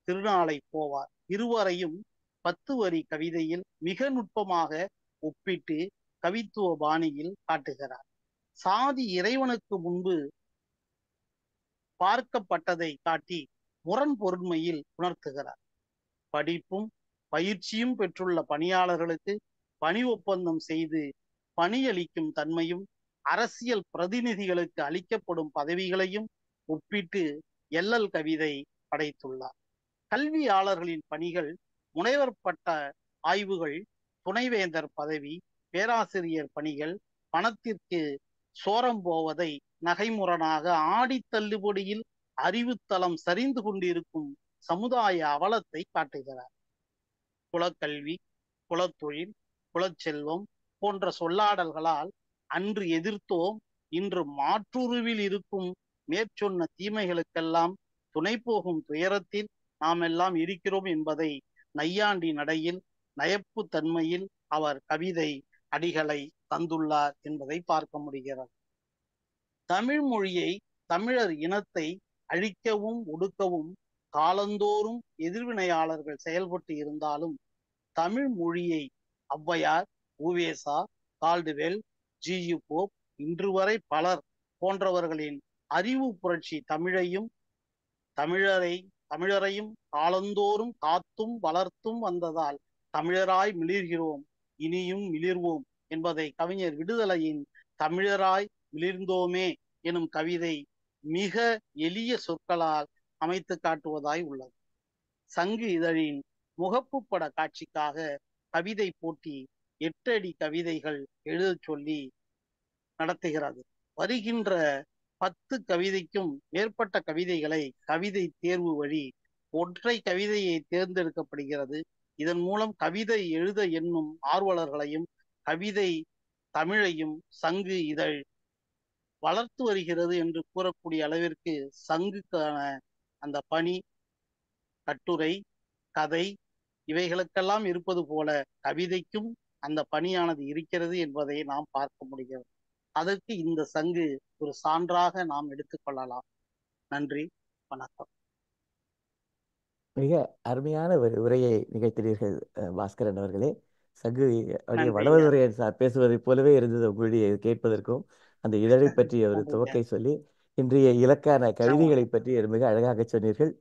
திருநாளை போவார் இருவரையும் 10 வரி கவிதையில் மிக நுட்பமாக ஒப்பிட்டு கவித்துவ பாணியில் காட்டுகிறார். சாதி இறைவனுக்கு முன்பு பார்க்கப்பட்டதை காட்டி முரண் பொருண்மையில் உணர்த்துகிறார். படிப்பும் பயிற்சியும் பெற்றுள்ள பணியாளர்களுக்கு பணி ஒப்பந்தம் செய்து பணியளிக்கும் தன்மையும் அரசியல் பிரதிநிதிகளுக்கு அளிக்கப்படும் பதவிகளையும் ஒப்பிட்டு எல்லல் கவிதை படைத்துள்ளார். கல்வியாளர்களின் பணிகள் முனைவர் பட்ட ஆய்வுகள், துணைவேந்தர் பதவி, பேராசிரியர் பணிகள், பணத்திற்கு சோரம் போவதை நகைமுரணாக ஆடி தள்ளுபடியில் அறிவுத்தளம் சரிந்து கொண்டிருக்கும் சமுதாய அவலத்தை காட்டுகிறார். குலக்கல்வி, குலத்தொழில், குலச்செல்வம் போன்ற சொல்லாடல்களால் அன்று எதிர்த்தோம், இன்று மாற்றுருவில் இருக்கும் மேற்சொன்ன தீமைகளுக்கெல்லாம் துணை போகும் துயரத்தில் நாம் எல்லாம் இருக்கிறோம் என்பதை நையாண்டி நடையில், நயப்பு தன்மையில் அவர் கவிதை அடிகளை தந்துள்ளார் என்பதை பார்க்க முடிகிறது. தமிழ் மொழியை, தமிழர் இனத்தை அழிக்கவும் ஒடுக்கவும் காலந்தோறும் எதிர்வினையாளர்கள் செயல்பட்டு இருந்தாலும் தமிழ் மொழியை Avvaiyar, U. Ve. Sa., Caldwell, GU. Pope, இன்று வரை பலர் போன்றவர்களின் அறிவு புரட்சி தமிழரையும் காலந்தோறும் காத்தும் வளர்த்தும் வந்ததால் தமிழராய் மிளிர்கிறோம், இனியும் மிளிர்வோம் என்பதை கவிஞர் விடுதலையின் தமிழராய் மிளிர்ந்தோமே எனும் கவிதை மிக எளிய சொற்களால் அமைத்து காட்டுவதாய் உள்ளது. சங்கு இதழின் முகப்பு பட காட்சிக்காக கவிதை போட்டி 8 அடி கவிதைகள் எழுதச் சொல்லி நடத்துகிறது. வருகின்ற 10 கவிதைக்கும் மேற்பட்ட கவிதைகளை கவிதை தேர்வு வழி ஒற்றை கவிதையை தேர்ந்தெடுக்கப்படுகிறது. இதன் மூலம் கவிதை எழுத எண்ணும் ஆர்வலர்களையும் கவிதை தமிழையும் சங்கு இதழ் வளர்த்து வருகிறது என்று கூறக்கூடிய அளவிற்கு சங்குக்கான அந்த பணி, கட்டுரை, கதை இவைகளுக்கெல்லாம் இருப்பது போல கவிதைக்கும் அந்த பணியானது இருக்கிறது என்பதை நாம் பார்க்க முடிகிறது. அதற்கு இந்த சங்கு ஒரு சான்றாக நாம் எடுத்துக்கொள்ளலாம். நன்றி, வணக்கம். மிக அருமையான ஒரு உரையை நிகழ்த்தினீர்கள் பாஸ்கரன் அவர்களே. சங்கு அப்படியே நன்றி ஐயா. வடவதுரையன் சார் பேசுவதைப் போலவே இருந்தது உங்களுடைய கேட்பதற்கும். அந்த இதழை பற்றி ஒரு நன்றி ஐயா. துவக்கை சொல்லி இன்றைய இலக்கான கவிதைகளை பற்றி மிக அழகாக சொன்னீர்கள்.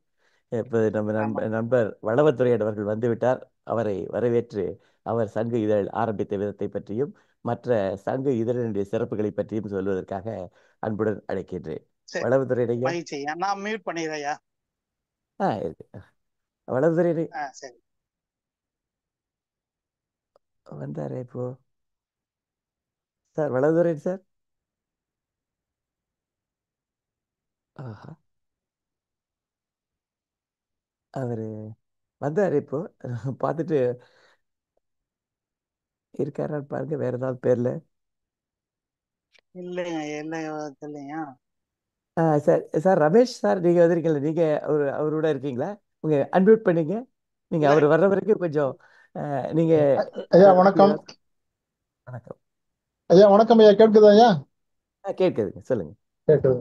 இப்போது நம்ம ஆமா. நண்பர் வளவத்துறையன் அவர்கள் வந்துவிட்டார். அவரை வரவேற்று அவர் சங்கு இதழ் ஆரம்பித்த விதத்தை பற்றியும் மற்ற சங்கு இதழினுடைய சிறப்புகளை பற்றியும் சொல்வதற்காக அன்புடன் அழைக்கின்றேன். சரி, வளவத்துறையன் ஐயா. மகிழ்ச்சி ஐயா. நான் மியூட் பண்ணிடுறேன் ஐயா. இருக்கு. வளவத்துறையன் சரி, வந்தாரே இப்போ. Sir வளவத்துறையன் sir. ஆஹா, அவரு வந்தாரு இப்போ. பார்த்துட்டு இருக்காரான்னு பாருங்க, வேற ஏதாவது பேர்ல. இல்லைங்க, இல்லையா. சார் சார் ரமேஷ் சார், நீங்க வந்திருக்கீங்களா? நீங்க அவரோட இருக்கீங்களா? உங்க அன்மியூட் பண்ணீங்க. நீங்க இல்ல, அவர் வர்ற வரைக்கும் கொஞ்சம் நீங்க ஐயா அதை பத்தி வணக்கம். ஏதாவது. வணக்கம் ஐயா வணக்கம் ஐயா, கேட்குதா ஐயா? கேட்குதுங்க, சொல்லுங்க. கேட்குது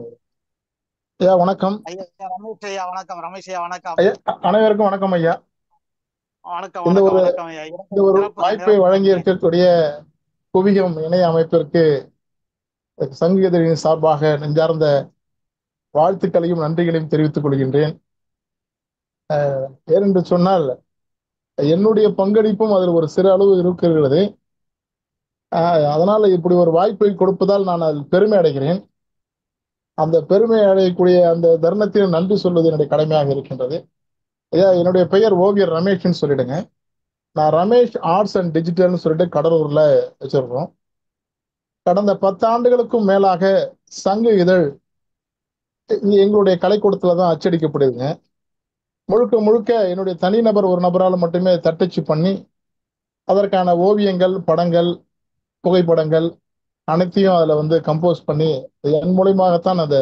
ஐயா, வணக்கம் ஐயா. ரமேஷ் ஐயா வணக்கம். ரமேஷ் ஐயா வணக்கம். ஐயா. அனைவருக்கும் வணக்கம் ஐயா. வணக்கம் இந்த வணக்கம் ஒரு வணக்கம் ஐயா. இந்த ஒரு வாய்ப்பை வழங்கி இருக்கக்கூடிய குவியம் இணைய அமைப்பிற்கு சங்கு இதழின் சார்பாக நெஞ்சார்ந்த வாழ்த்துக்களையும் நன்றிகளையும் தெரிவித்துக் கொள்கின்றேன். ஏனென்று சொன்னால் என்னுடைய பங்களிப்பும் அதில் ஒரு சிறு அளவு இருக்கிறது. அதனால இப்படி ஒரு வாய்ப்பை கொடுப்பதால் நான் அதில் பெருமை அடைகிறேன். அந்த பெருமை அடையக்கூடிய அந்த தருணத்தில் நன்றி சொல்வது என்னுடைய கடமையாக இருக்கின்றது. ஐயா, என்னுடைய பெயர் ஓவியர் ரமேஷ்னு சொல்லிடுங்க. நான் ரமேஷ் ஆர்ட்ஸ் அண்ட் டிஜிட்டல்னு சொல்லிட்டு கடலூர்ல வச்சிருக்கோம். கடந்த 10 ஆண்டுகளுக்கும் மேலாக சங்கு இதழ் எங்களுடைய கலைக்கூடத்துல தான் அச்சடிக்கப்படுதுங்க. முழுக்க முழுக்க என்னுடைய தனிநபர் ஒரு நபரால் மட்டுமே தட்டச்சு பண்ணி அதற்கான ஓவியங்கள், படங்கள், புகைப்படங்கள் அனைத்தையும் அதுல வந்து கம்போஸ் பண்ணி என் மூலியமாகத்தான் அந்த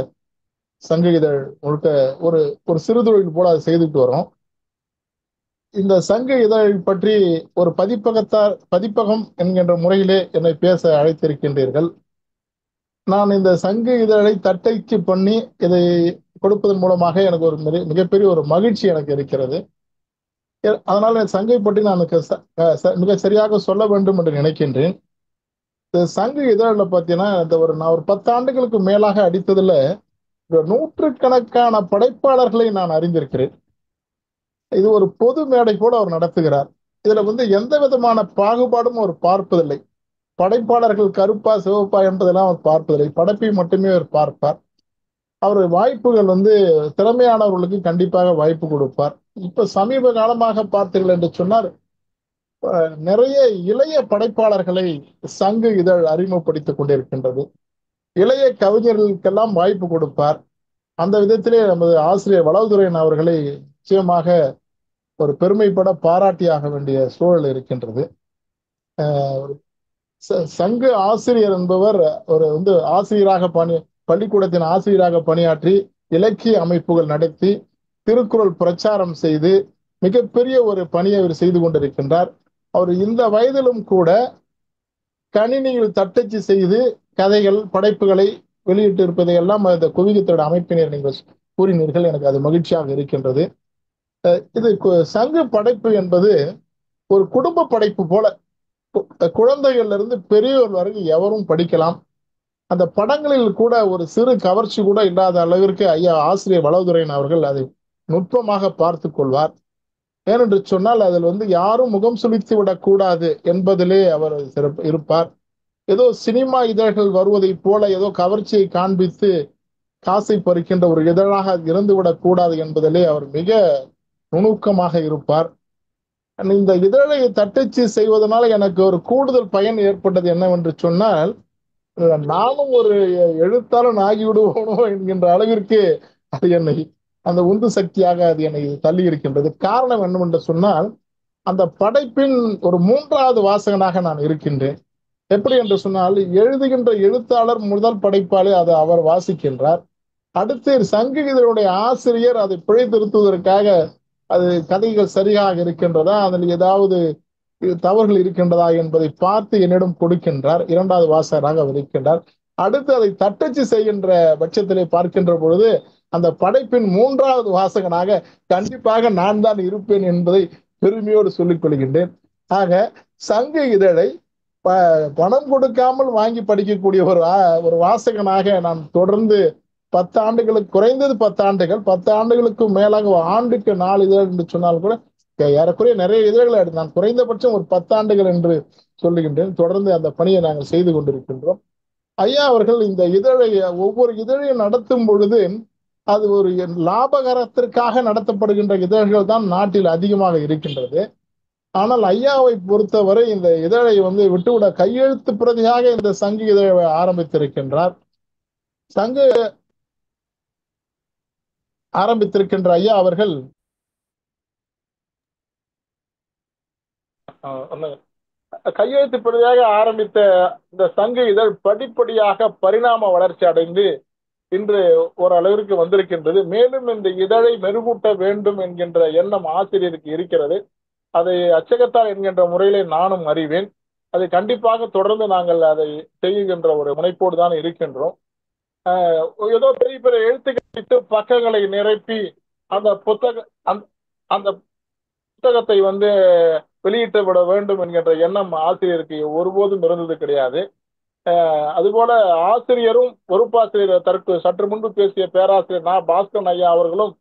சங்கு இதழ் முழுக்க ஒரு ஒரு சிறு தொழில் போல அதை செய்துட்டு வரோம். இந்த சங்க இதழ் பற்றி ஒரு பதிப்பகம் என்கின்ற முறையிலே என்னை பேச அழைத்திருக்கின்றீர்கள். நான் இந்த சங்கு இதழை தட்டச்சு பண்ணி இதை கொடுப்பதன் மூலமாக எனக்கு ஒரு மிகப்பெரிய ஒரு மகிழ்ச்சி எனக்கு இருக்கிறது. அதனால சங்கை பற்றி நான் மிக சரியாக சொல்ல வேண்டும் என்று நினைக்கின்றேன். இந்த சங்கு இதழில் பார்த்தீங்கன்னா நான் ஒரு 10 ஆண்டுகளுக்கு மேலாக அடித்ததுல நூற்றுக்கணக்கான படைப்பாளர்களை நான் அறிந்திருக்கிறேன். இது ஒரு பொது மேடை கூட அவர் நடத்துகிறார். இதுல வந்து எந்த விதமான பாகுபாடும் அவர் பார்ப்பதில்லை. படைப்பாளர்கள் கருப்பா சிவப்பா என்பதெல்லாம் அவர் பார்ப்பதில்லை. படைப்பை மட்டுமே அவர் பார்ப்பார். அவர் வாய்ப்புகள் வந்து திறமையானவர்களுக்கு கண்டிப்பாக வாய்ப்பு கொடுப்பார். இப்ப சமீப காலமாக பார்த்தீர்கள் என்று சொன்னால் நிறைய இளைய படைப்பாளர்களை சங்கு இதழ் அறிமுகப்படுத்திக் கொண்டிருக்கின்றது. இளைய கவிஞர்களுக்கெல்லாம் வாய்ப்பு கொடுப்பார். அந்த விதத்திலே நமது ஆசிரியர் வளவுதுரையன் அவர்களை நிச்சயமாக ஒரு பெருமைப்பட பாராட்டியாக வேண்டிய சூழல் இருக்கின்றது. சங்கு ஆசிரியர் என்பவர் ஒரு ஆசிரியராக பள்ளிக்கூடத்தின் ஆசிரியராக பணியாற்றி இலக்கிய அமைப்புகள் நடத்தி திருக்குறள் பிரச்சாரம் செய்து மிகப்பெரிய ஒரு பணியை அவர் செய்து கொண்டிருக்கின்றார். அவர் இந்த வயதிலும் கூட கணினியில் தட்டச்சு செய்து கதைகள் படைப்புகளை வெளியிட்டு இருப்பதை எல்லாம் இந்த குவியத்தோட அமைப்பினர் நீங்கள் கூறினீர்கள். எனக்கு அது மகிழ்ச்சியாக இருக்கின்றது. இது சங்கு படைப்பு என்பது ஒரு குடும்ப படைப்பு போல, குழந்தைகள்ல இருந்து பெரியவர் வரைக்கும் எவரும் படிக்கலாம். அந்த படங்களில் கூட ஒரு சிறு கவர்ச்சி கூட இல்லாத அளவிற்கு ஐயா ஆசிரியர் வளவுதுரையன் அவர்கள் அதை நுட்பமாக பார்த்து கொள்வார். ஏனென்று சொன்னால் அதில் யாரும் முகம் சுளித்து விடக்கூடாது என்பதிலே அவர் சிறப்பு இருப்பார். ஏதோ சினிமா இதழ்கள் வருவதை போல ஏதோ கவர்ச்சியை காண்பித்து காசை பறிக்கின்ற ஒரு இதழாக இருந்துவிடக் கூடாது என்பதிலே அவர் மிக நுணுக்கமாக இருப்பார். இந்த இதழை தட்டச்சு செய்வதனால எனக்கு ஒரு கூடுதல் பயன் ஏற்பட்டது என்னவென்று சொன்னால், நானும் ஒரு எழுத்தாளன் ஆகிவிடுவோனோ என்கின்ற அளவிற்கு அது என்னை அந்த உந்து சக்தியாக அது என்னை தள்ளி இருக்கின்றது. காரணம் என்னவென்று சொன்னால், அந்த படைப்பின் ஒரு மூன்றாவது வாசகனாக நான் இருக்கின்றேன். எப்படி என்று சொன்னால், எழுதுகின்ற எழுத்தாளர் முதல் படைப்பாளி, அதை அவர் வாசிக்கின்றார். அடுத்து சங்கு இதழுடைய ஆசிரியர் அதை பிழை திருத்துவதற்காக அது கதைகள் சரியாக இருக்கின்றதா, அதில் ஏதாவது தவறுகள் இருக்கின்றதா என்பதை பார்த்து என்னிடம் கொடுக்கின்றார். இரண்டாவது வாசகராக அவர் இருக்கின்றார். அடுத்து அதை தட்டச்சு செய்கின்ற பட்சத்திலே பார்க்கின்ற பொழுது அந்த படைப்பின் மூன்றாவது வாசகனாக கண்டிப்பாக நான் தான் இருப்பேன் என்பதை பெருமையோடு சொல்லிக் கொள்கின்றேன். ஆக சங்கு இதழை பணம் கொடுக்காமல் வாங்கி படிக்கக்கூடிய ஒரு வாசகனாக நான் தொடர்ந்து 10 ஆண்டுகளுக்கு, குறைந்தது 10 ஆண்டுகள், 10 ஆண்டுகளுக்கு மேலாக ஆண்டுக்கு 4 இதழ் என்று சொன்னால் கூட ஏறக்குறைய நிறைய இதழ்களை நான் குறைந்தபட்சம் ஒரு 10 ஆண்டுகள் என்று சொல்லுகின்றேன். தொடர்ந்து அந்த பணியை நாங்கள் செய்து கொண்டிருக்கின்றோம். ஐயா அவர்கள் இந்த இதழை ஒவ்வொரு இதழையும் நடத்தும் பொழுது அது ஒரு லாபகரத்திற்காக நடத்தப்படுகின்ற இதழ்கள் தான் நாட்டில் அதிகமாக இருக்கின்றது. ஆனால் ஐயாவை பொறுத்தவரை இந்த இதழை விட்டுவிட கையெழுத்து பிரதியாக இந்த சங்கு இதழை ஆரம்பித்திருக்கின்றார். சங்கு ஆரம்பித்திருக்கின்ற ஐயா அவர்கள் கையெழுத்து பிரதியாக ஆரம்பித்த இந்த சங்கு இதழ் படிப்படியாக பரிணாம வளர்ச்சி அடைந்து இன்று ஓரளவிற்கு வந்திருக்கின்றது. மேலும் இந்த இதழை மெருகூட்ட வேண்டும் என்கின்ற எண்ணம் ஆசிரியருக்கு இருக்கிறது. அதை அச்சகத்தார் என்கின்ற முறையிலே நானும் அறிவேன். அதை கண்டிப்பாக தொடர்ந்து நாங்கள் அதை செய்கின்ற ஒரு முனைப்போடு தான் இருக்கின்றோம். ஏதோ பெரிய பெரிய எழுத்துக்களிட்டு பக்கங்களை நிரப்பி அந்த புத்தகத்தை வெளியிட்டு விட வேண்டும் என்கின்ற எண்ணம் ஆசிரியருக்கு ஒருபோதும் இருந்தது கிடையாது. அதுபோல ஆசிரியரும் பொறுப்பாசிரியர் சற்று முன்பு பேசிய பேராசிரியர் பாஸ்கரன் ஐயா அவர்களும்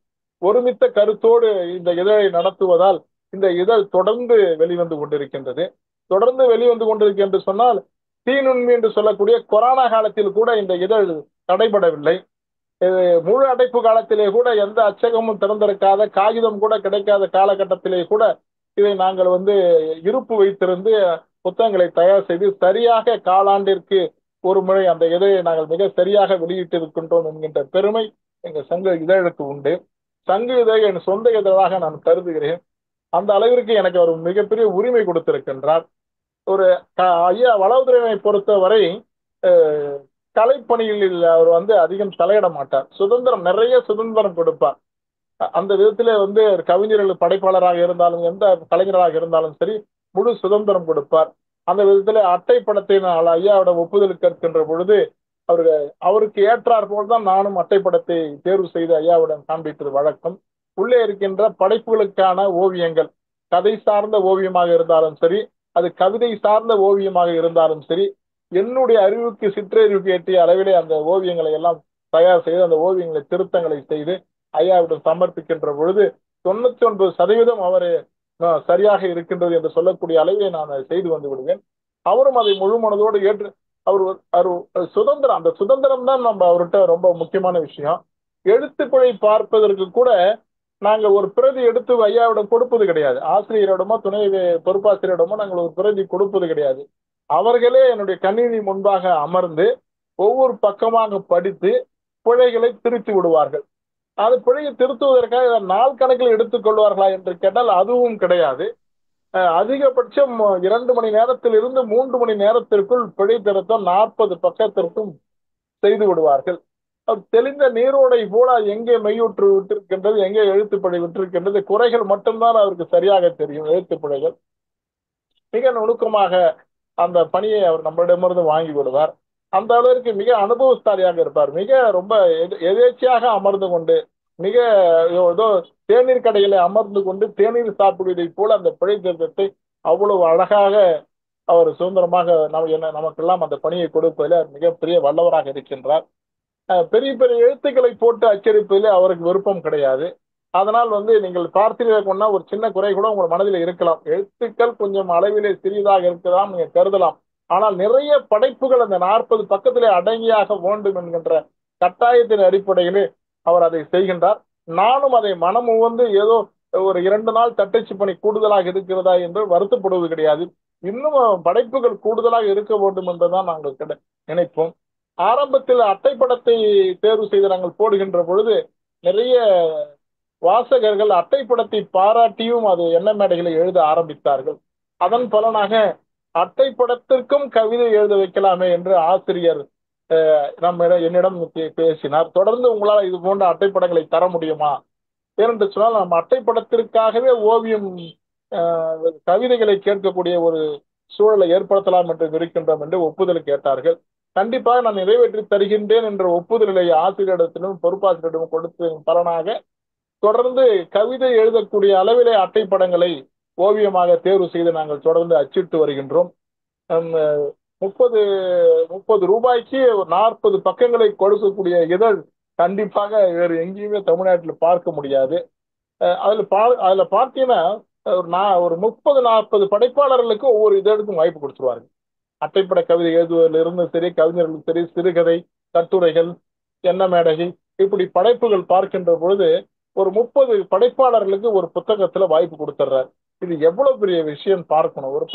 ஒருமித்த கருத்தோடு இந்த இதழை நடத்துவதால் இந்த இதழ் தொடர்ந்து வெளிவந்து கொண்டிருக்கின்றது. தொடர்ந்து வெளிவந்து கொண்டிருக்கின்ற சொன்னால் தீநுண்மை என்று சொல்லக்கூடிய கொரோனா காலத்தில் கூட இந்த இதழ் தடைபடவில்லை. முழு அடைப்பு காலத்திலே கூட எந்த அச்சகமும் திறந்திருக்காத, காகிதம் கூட கிடைக்காத காலகட்டத்திலே கூட இதை நாங்கள் இருப்பு வைத்திருந்து புத்தகங்களை தயார் செய்து சரியாக காலாண்டிற்கு ஒரு முறை அந்த இதழை நாங்கள் மிக சரியாக வெளியிட்டிருக்கின்றோம் என்கின்ற பெருமை எங்கள் சங்க இதழுக்கு உண்டு. சங்கு இதழ் என் சொந்த இதழாக நான் கருதுகிறேன். அந்த அளவிற்கு எனக்கு ஒரு மிகப்பெரிய உரிமை கொடுத்திருக்கின்றார். ஒரு ஐயா வளவுதுரையனை பொறுத்தவரை கலைப்பணிகளில் அவர் அதிகம் தலையிட மாட்டார். நிறைய சுதந்திரம் கொடுப்பார். அந்த விதத்திலே கவிஞர்கள் படைப்பாளராக இருந்தாலும் எந்த கலைஞராக இருந்தாலும் சரி முழு சுதந்திரம் கொடுப்பார். அந்த விதத்திலே அட்டை படத்தை நான் ஐயாவிடம் ஒப்புதல் கேட்கின்ற பொழுது அவருக்கு ஏற்றார் போல்தான் நானும் அட்டை படத்தை தேர்வு செய்து ஐயாவிடம் காண்பித்தது வழக்கம். உள்ளே இருக்கின்ற படைப்புகளுக்கான ஓவியங்கள், கதை சார்ந்த ஓவியமாக இருந்தாலும் சரி, அது கவிதை சார்ந்த ஓவியமாக இருந்தாலும் சரி, என்னுடைய அறிவுக்கு சிற்றறிவுக்கு எட்டிய அளவிலே அந்த ஓவியங்களை எல்லாம் தயார் செய்து அந்த ஓவியங்களை திருத்தங்களை செய்து ஐயாவிடம் சமர்ப்பிக்கின்ற பொழுது 99% அவரை சரியாக இருக்கின்றது என்று சொல்லக்கூடிய அளவை நான் செய்து வந்து விடுவேன். அவரும் அதை முழு மனதோடு ஏற்று அவர் சுதந்திரம், அந்த சுதந்திரம் தான் நம்ம அவர்கிட்ட ரொம்ப முக்கியமான விஷயம். எழுத்துப்பிழை பார்ப்பதற்கு கூட நாங்க ஒரு பிரதி எடுத்து ஐயாவிடம் கொடுப்பது கிடையாது. ஆசிரியரிடமோ துணை பொறுப்பாசிரியரிடமோ நாங்கள் ஒரு பிரதி கொடுப்பது கிடையாது. அவர்களே என்னுடைய கணினி முன்பாக அமர்ந்து ஒவ்வொரு பக்கமாக படித்து பிழைகளை திருத்தி விடுவார்கள். அது பிழையை திருத்துவதற்காக நாள் கணக்கில் எடுத்துக் கொள்வார்களா என்று கேட்டால் அதுவும் கிடையாது. அதிகபட்சம் 2 மணி நேரத்தில் இருந்து 3 மணி நேரத்திற்குள் பிழை திருத்தம் 40 பக்கத்திற்கும் செய்து விடுவார்கள். தெளிந்த நீரோடை போல எங்கே மெய்யுற்று விட்டிருக்கின்றது, எங்கே எழுத்துப்பிழை விட்டிருக்கின்றது, குறைகள் மட்டும்தான் அவருக்கு சரியாக தெரியும். எழுத்துப்பிழைகள் மிக நுணுக்கமாக அந்த பணியை அவர் நம்மளிடமிருந்து வாங்கி விடுவார். அந்த அளவிற்கு மிக அனுபவஸ்தாரியாக இருப்பார். மிக ரொம்ப எதேச்சியாக அமர்ந்து கொண்டு மிக ஏதோ தேநீர் கடையில அமர்ந்து கொண்டு தேநீர் சாப்பிடுவதை போல அந்த பிழை திருத்தத்தை அவ்வளவு அழகாக அவர் சுதந்திரமாக நமக்கெல்லாம் அந்த பணியை கொடுப்பதில் மிகப்பெரிய வல்லவராக இருக்கின்றார். பெரிய பெரிய எழுத்துக்களை போட்டு அச்சடிப்பதில் அவருக்கு விருப்பம் கிடையாது. அதனால் நீங்கள் பார்த்தீங்கன்னா ஒரு சின்ன குறை கூட உங்கள் மனதில் இருக்கலாம். எழுத்துக்கள் கொஞ்சம் அளவிலே சிறியதாக இருக்கலாம், நீங்க கருதலாம். ஆனால் நிறைய படைப்புகள் அந்த 40 பக்கத்திலே அடங்கியாக வேண்டும் என்கின்ற கட்டாயத்தின் அடிப்படையிலே அவர் அதை செய்கின்றார். நானும் அதை மனம் உவந்து ஏதோ ஒரு 2 நாள் தட்டச்சு பணி கூடுதலாக இருக்கிறதா என்று வருத்தப்படுவது கிடையாது. இன்னும் படைப்புகள் கூடுதலாக இருக்க வேண்டும் என்றுதான் நாங்கள் நினைப்போம். ஆரம்பத்தில் அட்டைப்படத்தை தேர்வு செய்து நாங்கள் போடுகின்ற பொழுது நிறைய வாசகர்கள் அட்டைப்படத்தை பாராட்டியும் அது எண்ண மேடைகளை எழுத ஆரம்பித்தார்கள். அதன் பலனாக அட்டைப்படத்திற்கும் கவிதை எழுத வைக்கலாமே என்று ஆசிரியர் என்னிடம் பேசினார். தொடர்ந்து உங்களால் இது போன்ற அட்டைப்படங்களை தர முடியுமா ஏனென்று சொன்னால் நம்ம அட்டைப்படத்திற்காகவே ஓவியம் கவிதைகளை கேட்கக்கூடிய ஒரு சூழலை ஏற்படுத்தலாம் என்று இருக்கின்றோம் என்று ஒப்புதல் கேட்டார்கள். கண்டிப்பாக நான் நிறைவேற்றி தருகின்றேன் என்ற ஒப்புதலை ஆசிரியரிடத்திலும் பொறுப்பாசிரியரிடமும் கொடுத்த பலனாக தொடர்ந்து கவிதை எழுதக்கூடிய அளவிலே அட்டைப்படங்களை ஓவியமாக தேர்வு செய்து நாங்கள் தொடர்ந்து அச்சிட்டு வருகின்றோம். 30 ரூபாய்க்கு 40 பக்கங்களை கொடுக்கக்கூடிய இதழ் கண்டிப்பாக வேறு எங்கேயுமே தமிழ்நாட்டில் பார்க்க முடியாது. அதுல பார்த்தீங்கன்னா ஒரு 30-40 படைப்பாளர்களுக்கு ஒவ்வொரு இதழுக்கும் வாய்ப்பு கொடுத்துருவார்கள். அட்டைப்பட கவிதை எழுதுவதிலிருந்து சரி, கவிஞர்களுக்கு சரி, சிறுகதை, கட்டுரைகள், எண்ண மேடகை, இப்படி படைப்புகள் பார்க்கின்ற பொழுது ஒரு 30 படைப்பாளர்களுக்கு ஒரு புத்தகத்துல வாய்ப்பு கொடுத்துட்றாரு. இது எவ்வளவு பெரிய விஷயம் பார்க்கணும். ஒரு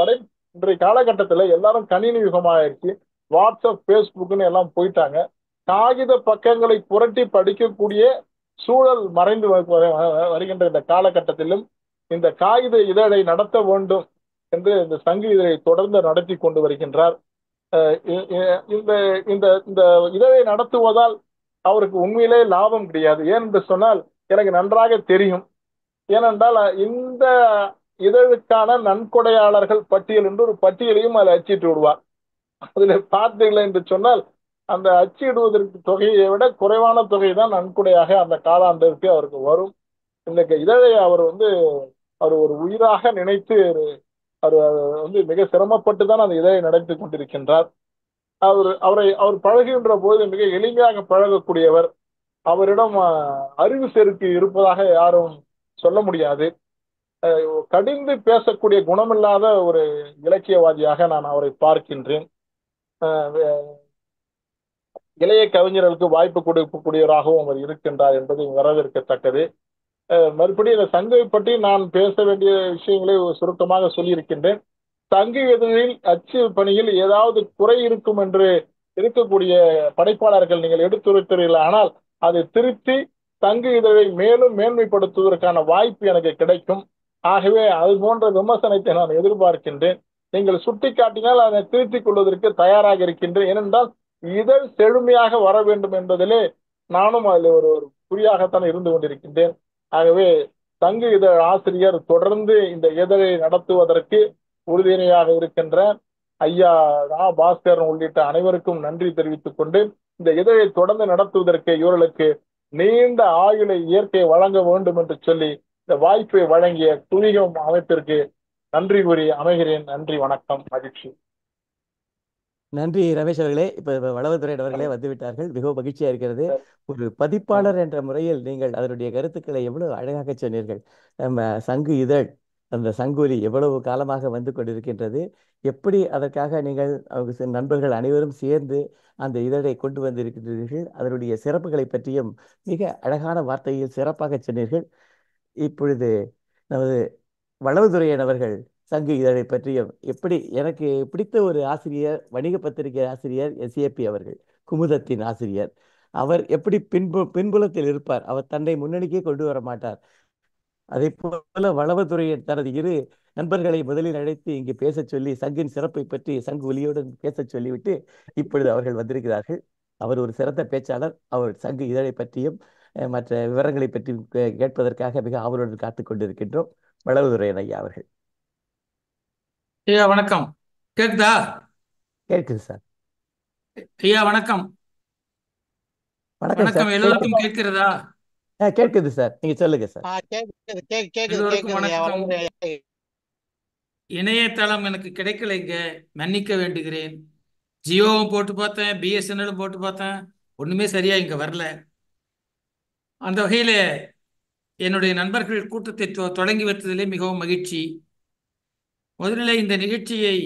இன்றைய காலகட்டத்துல எல்லாரும் கணினி யுகமாயிருச்சு. வாட்ஸ்அப், பேஸ்புக்னு எல்லாம் போயிட்டாங்க. காகித பக்கங்களை புரட்டி படிக்கக்கூடிய சூழல் மறைந்து வருகின்ற இந்த காலகட்டத்திலும் இந்த காகித இதழை நடத்த வேண்டும் என்று இந்த சங்கு இதழை தொடர்ந்து நடத்தி கொண்டு வருகின்றார். இந்த இந்த இந்த இதழை நடத்துவதால் அவருக்கு உண்மையிலே லாபம் கிடையாது. ஏனென்று சொன்னால் எனக்கு நன்றாக தெரியும். ஏனென்றால் இந்த இதழுக்கான நன்கொடையாளர்கள் பட்டியல் என்று ஒரு பட்டியலையும் அதில் அச்சிட்டு விடுவார். அதுல பார்த்தீர்கள் என்று சொன்னால் அந்த அச்சிடுவதற்கு தொகையை விட குறைவான தொகை தான் நன்கொடையாக அந்த காலாண்டிற்கு அவருக்கு வரும். இந்த இதழை அவர் அவர் ஒரு உயிராக நினைத்து அவர் மிக சிரமப்பட்டு தான் அந்த இதழை நடத்தி கொண்டிருக்கின்றார். அவர் பழகுகின்ற போது மிக எளிமையாக பழகக்கூடியவர். அவரிடம் அறிவு செருக்கு இருப்பதாக யாரும் சொல்ல முடியாது. கடிந்து பேசக்கூடிய குணமில்லாத ஒரு இலக்கியவாதியாக நான் அவரை பார்க்கின்றேன். இளைய கவிஞர்களுக்கு வாய்ப்பு கொடுக்கக்கூடியவராகவும் அவர் இருக்கின்றார் என்பது வரவேற்கத்தக்கது. மறுபடியும் இந்த சங்கை பற்றி நான் பேச வேண்டிய விஷயங்களை சுருக்கமாக சொல்லியிருக்கின்றேன். சங்கு இதழில் அச்சு பணியில் ஏதாவது குறை இருக்கும் என்று இருக்கக்கூடிய படைப்பாளர்கள் நீங்கள் எடுத்துரைத்தீர்கள். ஆனால் அதை திருத்தி சங்கு இதழை மேலும் மேன்மைப்படுத்துவதற்கான வாய்ப்பு எனக்கு கிடைக்கும். ஆகவே அது போன்ற விமர்சனத்தை நான் எதிர்பார்க்கின்றேன். நீங்கள் சுட்டி காட்டினால் அதை திருத்திக் கொள்வதற்கு தயாராக இருக்கின்றேன். ஏனென்றால் இதழ் செழுமையாக வர வேண்டும் என்பதிலே நானும் அதில் ஒரு குறியாகத்தான் இருந்து கொண்டிருக்கின்றேன். ஆகவே சங்கு இதழ் ஆசிரியர் தொடர்ந்து இந்த இதழை நடத்துவதற்கு உறுதுணையாக இருக்கின்ற ஐயா பாஸ்கரன் உள்ளிட்ட அனைவருக்கும் நன்றி தெரிவித்துக் கொண்டு இந்த இதழை தொடர்ந்து நடத்துவதற்கு இவர்களுக்கு நீண்ட ஆயுளை இயற்கை வழங்க வேண்டும் என்று சொல்லி இந்த வாய்ப்பை வழங்கிய துணிகம் அமைப்பிற்கு நன்றி கூறி அமைகிறேன். நன்றி, வணக்கம், மகிழ்ச்சி. நன்றி ரமேஷ் அவர்களே. இப்ப வளவதுரை அவர்களே வந்துவிட்டார்கள். மிகவும் மகிழ்ச்சியா இருக்கிறது. ஒரு பதிப்பாளர் என்ற முறையில் நீங்கள் அதனுடைய கருத்துக்களை எவ்வளவு அழகாக சொன்னீர்கள். நம்ம சங்கு இதழ், அந்த சங்கொலி எவ்வளவு காலமாக வந்து கொண்டிருக்கின்றது, எப்படி அதற்காக நீங்கள் நண்பர்கள் அனைவரும் சேர்ந்து அந்த இதழை கொண்டு வந்திருக்கின்றீர்கள், அதனுடைய சிறப்புகளை பற்றியும் மிக அழகான வார்த்தையில் சிறப்பாக சொன்னீர்கள். இப்பொழுது நமது வளவுதுரையன் அவர்கள் சங்கு இதழை பற்றியும் எப்படி எனக்கு பிடித்த ஒரு ஆசிரியர் வணிக பத்திரிகை ஆசிரியர் எஸ்ஏபி அவர்கள், குமுதத்தின் ஆசிரியர். அவர் எப்படி பின்புலத்தில் இருப்பார், அவர் தன்னை முன்னணிக்கே கொண்டு வர மாட்டார். அதே போல வளவுத்துறையின் தனது இரு நண்பர்களை முதலில் அழைத்து இங்கு பேசச் சொல்லி சங்கின் சிறப்பை பற்றி சங்கு ஒலியுடன் பேசச் சொல்லிவிட்டு இப்பொழுது அவர்கள் வந்திருக்கிறார்கள். அவர் ஒரு சிறந்த பேச்சாளர். அவர் சங்கு இதழை பற்றியும் மற்ற விவரங்களை பற்றி கேட்பதற்காக மிக ஆவலுடன் காத்துக் கொண்டிருக்கின்றோம். வளவுதுரையன் ஐயா அவர்கள். ஐயா வணக்கம். கேக்குதா? கேட்குது சார். ஐயா வணக்கம். வணக்கம் சார். வணக்கம். எல்லோருக்கும் கேட்கிறதா? கேட்குது சார், நீங்க சொல்லுங்க சார். எல்லோருக்கும் வணக்கம். இணையதளம் எனக்கு கிடைக்கலைங்க, மன்னிக்க வேண்டுகிறேன். ஜியோவும் போட்டு பார்த்தேன், பிஎஸ்என்எலும் போட்டு பார்த்தேன், ஒண்ணுமே சரியா இங்க வரல. அந்த வகையில என்னுடைய நண்பர்கள் கூட்டத்தை தொடங்கி வைத்ததிலே மிகவும் மகிழ்ச்சி. முதலில் இந்த நிகழ்ச்சியை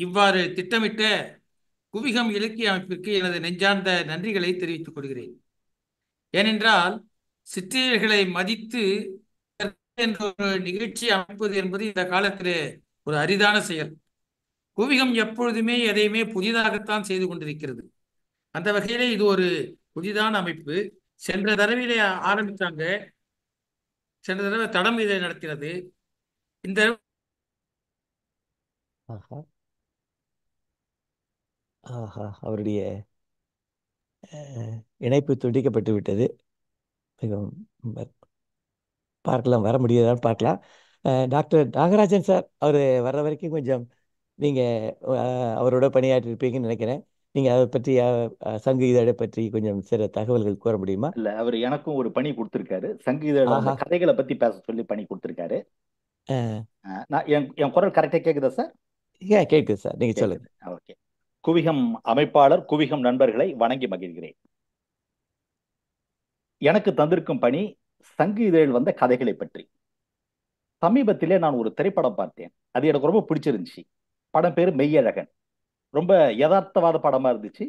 இவ்வாறு திட்டமிட்ட குவிகம் இலக்கிய அமைப்பிற்கு எனது நெஞ்சார்ந்த நன்றிகளை தெரிவித்துக் கொள்கிறேன். ஏனென்றால் சிற்றிதழ்களை மதித்து என்ற ஒரு நிகழ்ச்சி அமைப்பது என்பது இந்த காலத்திலே ஒரு அரிதான செயல். குவிகம் எப்பொழுதுமே எதையுமே புதிதாகத்தான் செய்து கொண்டிருக்கிறது. அந்த வகையிலே இது ஒரு புதிதான அமைப்பு. சென்ற தடவையிலே ஆரம்பித்தாங்க, சென்ற தடவை தடம் இதை நடத்தினது. இந்த அவருடைய இணைப்பு துண்டிக்கப்பட்டு விட்டது. மிகவும் பார்க்கலாம், வர முடியாதான்னு பார்க்கலாம். டாக்டர் நாகராஜன் சார் அவர் வர்ற வரைக்கும் கொஞ்சம் நீங்கள் அவரோட பணியாற்றிருப்பீங்கன்னு நினைக்கிறேன். நீங்கள் அதை பற்றி சங்கு இதழை பற்றி கொஞ்சம் சில தகவல்கள் கூற முடியுமா? இல்ல, அவர் எனக்கும் ஒரு பணி கொடுத்திருக்காரு. சங்கு இதழ அந்த கதைகளை பத்தி பேச சொல்லி பணி கொடுத்திருக்காரு. நான் என் குரல் கரெக்டா கேக்குதா சார்? கேக்குது சார், நீங்க சொல்லுங்க. ஓகே. குவிகம் அமைப்பாளர், குவிகம் நண்பர்களை வணங்கி மகிழ்கிறேன். எனக்கு தந்திருக்கும் பணி சங்கு இதழில் வந்த கதைகளை பற்றி. சமீபத்திலே நான் ஒரு திரைப்படம் பார்த்தேன், அது எனக்கு ரொம்ப பிடிச்சிருந்துச்சு. படம் பேரு மெய்யழகன். ரொம்ப யதார்த்தவாத படமா இருந்துச்சு.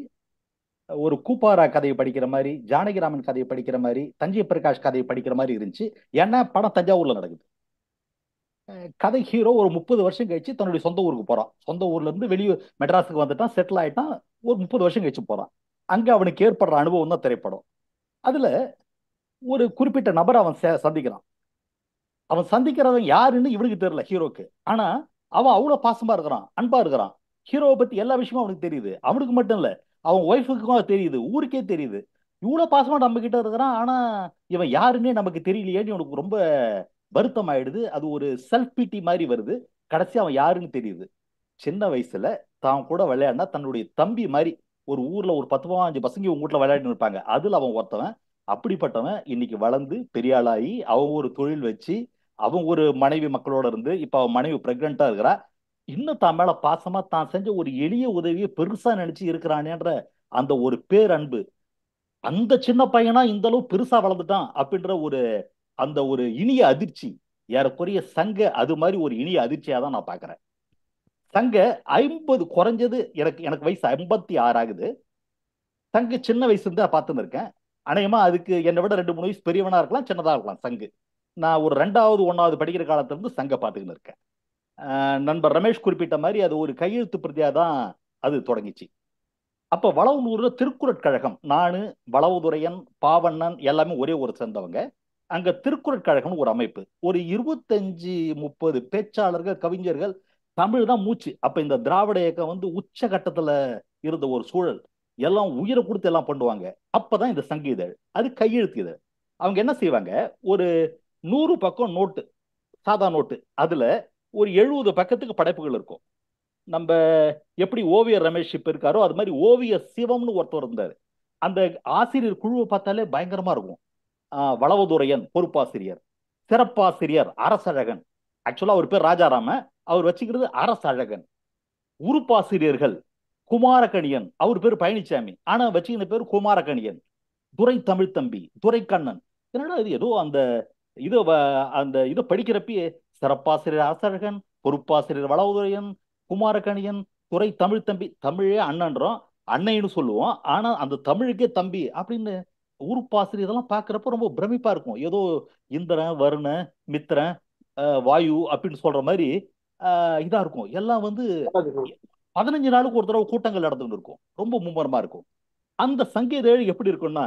ஒரு கூப்பாரா கதையை படிக்கிற மாதிரி, ஜானகிராமன் கதையை படிக்கிற மாதிரி, தஞ்சை பிரகாஷ் கதையை படிக்கிற மாதிரி இருந்துச்சு. ஏன்னா படம் தஞ்சாவூர்ல நடக்குது. கதை ஹீரோ ஒரு 30 வருஷம் கழிச்சு தன்னுடைய சொந்த ஊருக்கு போறான். சொந்த ஊர்ல இருந்து வெளியூர் மெட்ராஸுக்கு வந்துட்டான், செட்டில் ஆயிட்டான். ஒரு 30 வருஷம் கழிச்சு போறான். அங்க அவனுக்கு ஏற்படுற அனுபவம் தான் திரைப்படம். அதுல ஒரு குறிப்பிட்ட நபரை அவன் சந்திக்கிறான். அவன் சந்திக்கிறவன் யாருன்னு இவனுக்கு தெரியல ஹீரோக்கு. ஆனா அவன் அவ்வளவு பாசமா இருக்கிறான், அன்பா இருக்கிறான். ஹீரோவை பத்தி எல்லா விஷயமும் அவனுக்கு தெரியுது. அவனுக்கு மட்டும் இல்ல, அவன் ஒய்ஃபுக்கும் தெரியுது, ஊருக்கே தெரியுது. இவ்வளவு பாசமா நம்ம கிட்ட இருக்கிறான், ஆனா இவன் யாருன்னே நமக்கு தெரியலையேன்னு இவனுக்கு ரொம்ப வருத்தம் ஆயிடுது. அது ஒரு செல்ஃப் பிடி மாதிரி வருது. கடைசி அவன் யாருன்னு தெரியுது. சின்ன வயசுல தான் கூட விளையாடினா தன்னுடைய தம்பி மாதிரி ஒரு ஊர்ல ஒரு 10-15 பசங்க உங்க வீட்டுல விளையாடின்னு இருப்பாங்க, அதுல அவன் ஒருத்தவன். அப்படிப்பட்டவன் இன்னைக்கு வளர்ந்து பெரிய ஆளாகி அவன் ஒரு தொழில் வச்சு அவன் ஒரு மனைவி மக்களோட இருந்து இப்ப அவன் மனைவி பிரெக்னண்டா இருக்கிறா. இன்னும் தான் மேல பாசமா தான் செஞ்ச ஒரு எளிய உதவியை பெருசா நினைச்சு இருக்கிறானேன்ற அந்த ஒரு பேரன்பு. அந்த சின்ன பையனா இந்த அளவு பெருசா வளர்ந்துட்டான் அப்படின்ற ஒரு அந்த ஒரு இனிய அதிர்ச்சி ஏறக்குறைய சங்க அது மாதிரி ஒரு இனிய அதிர்ச்சியா தான் நான் பாக்குறேன். சங்க 50 குறைஞ்சது, எனக்கு வயசு 56 ஆகுது. சங்கு சின்ன வயசுல இருந்தா பார்த்துன்னு இருக்கேன். அநேகமா அதுக்கு என்னை விட 2-3 வயசு பெரியவனா இருக்கலாம், சின்னதா இருக்கலாம் சங்கு. நான் ஒரு 2வது 1வது படிக்கிற காலத்துல இருந்து சங்க பார்த்துக்கின்னு இருக்கேன். நண்பர் ரமேஷ் குறிப்பிட்ட மாதிரி அது ஒரு கையெழுத்து பிரதியா தான் அது தொடங்கிச்சு. அப்ப வளவனூர்ல திருக்குறட்கழகம், நானு வளவுதுரையன் பாவண்ணன் எல்லாமே ஒரே ஒரு சேர்ந்தவங்க. அங்க திருக்குறட்கழகம்னு ஒரு அமைப்பு, ஒரு 25-30 பேச்சாளர்கள், கவிஞர்கள். தமிழ் தான் மூச்சு. அப்ப இந்த திராவிட இயக்கம் வந்து உச்ச கட்டத்துல இருந்த ஒரு சூழல். எல்லாம் உயிரை கொடுத்து எல்லாம் பண்ணுவாங்க. அப்பதான் இந்த சங்க இதழ், அது கையெழுத்து இதழ். அவங்க என்ன செய்வாங்க, ஒரு 100 பக்கம் நோட்டு, சாதா நோட்டு, அதுல ஒரு 70 பக்கத்துக்கு படைப்புகள் இருக்கும். நம்ம எப்படி ஓவியர் ரமேஷ் இப்ப இருக்காரோ அது மாதிரி ஓவியர் சிவம்னு ஒருத்தர் இருந்தாரு. அந்த ஆசிரியர் குழுவை பார்த்தாலே பயங்கரமா இருக்கும். வளவதுரையன் பொறுப்பாசிரியர், சிறப்பாசிரியர் அரசழகன், ஆக்சுவலா அவர் பேர் ராஜாராம, அவர் வச்சுக்கிறது அரசழகன். உறுப்பாசிரியர்கள் குமாரகணியன், அவர் பேர் பழனிசாமி, ஆனா வச்சுக்கிற பேர் குமாரகணியன். துரை தமிழ் தம்பி, துரைக்கண்ணன். என்னடா இது, ஏதோ அந்த இதை படிக்கிறப்பயே சிறப்பாசிரியர் அரசழகன், பொறுப்பாசிரியர் வளவுதுரையன், குமாரகணியன், துரை தமிழ் தம்பி. தமிழே அண்ணன்றோம், அன்னைன்னு சொல்லுவோம், ஆனா அந்த தமிழுக்கே தம்பி அப்படின்னு உருப்பாசிரியர் இதெல்லாம் பார்க்குறப்ப ரொம்ப பிரமிப்பா இருக்கும். ஏதோ இந்திரன், வருணன், மித்திரன், வாயு அப்படின்னு சொல்ற மாதிரி இதா இருக்கும். எல்லாம் வந்து 15 நாளுக்கு ஒரு தடவை கூட்டங்கள் நடந்துட்டு இருக்கும். ரொம்ப மும்முரமா இருக்கும். அந்த சங்கீத ஏழு எப்படி இருக்கும்னா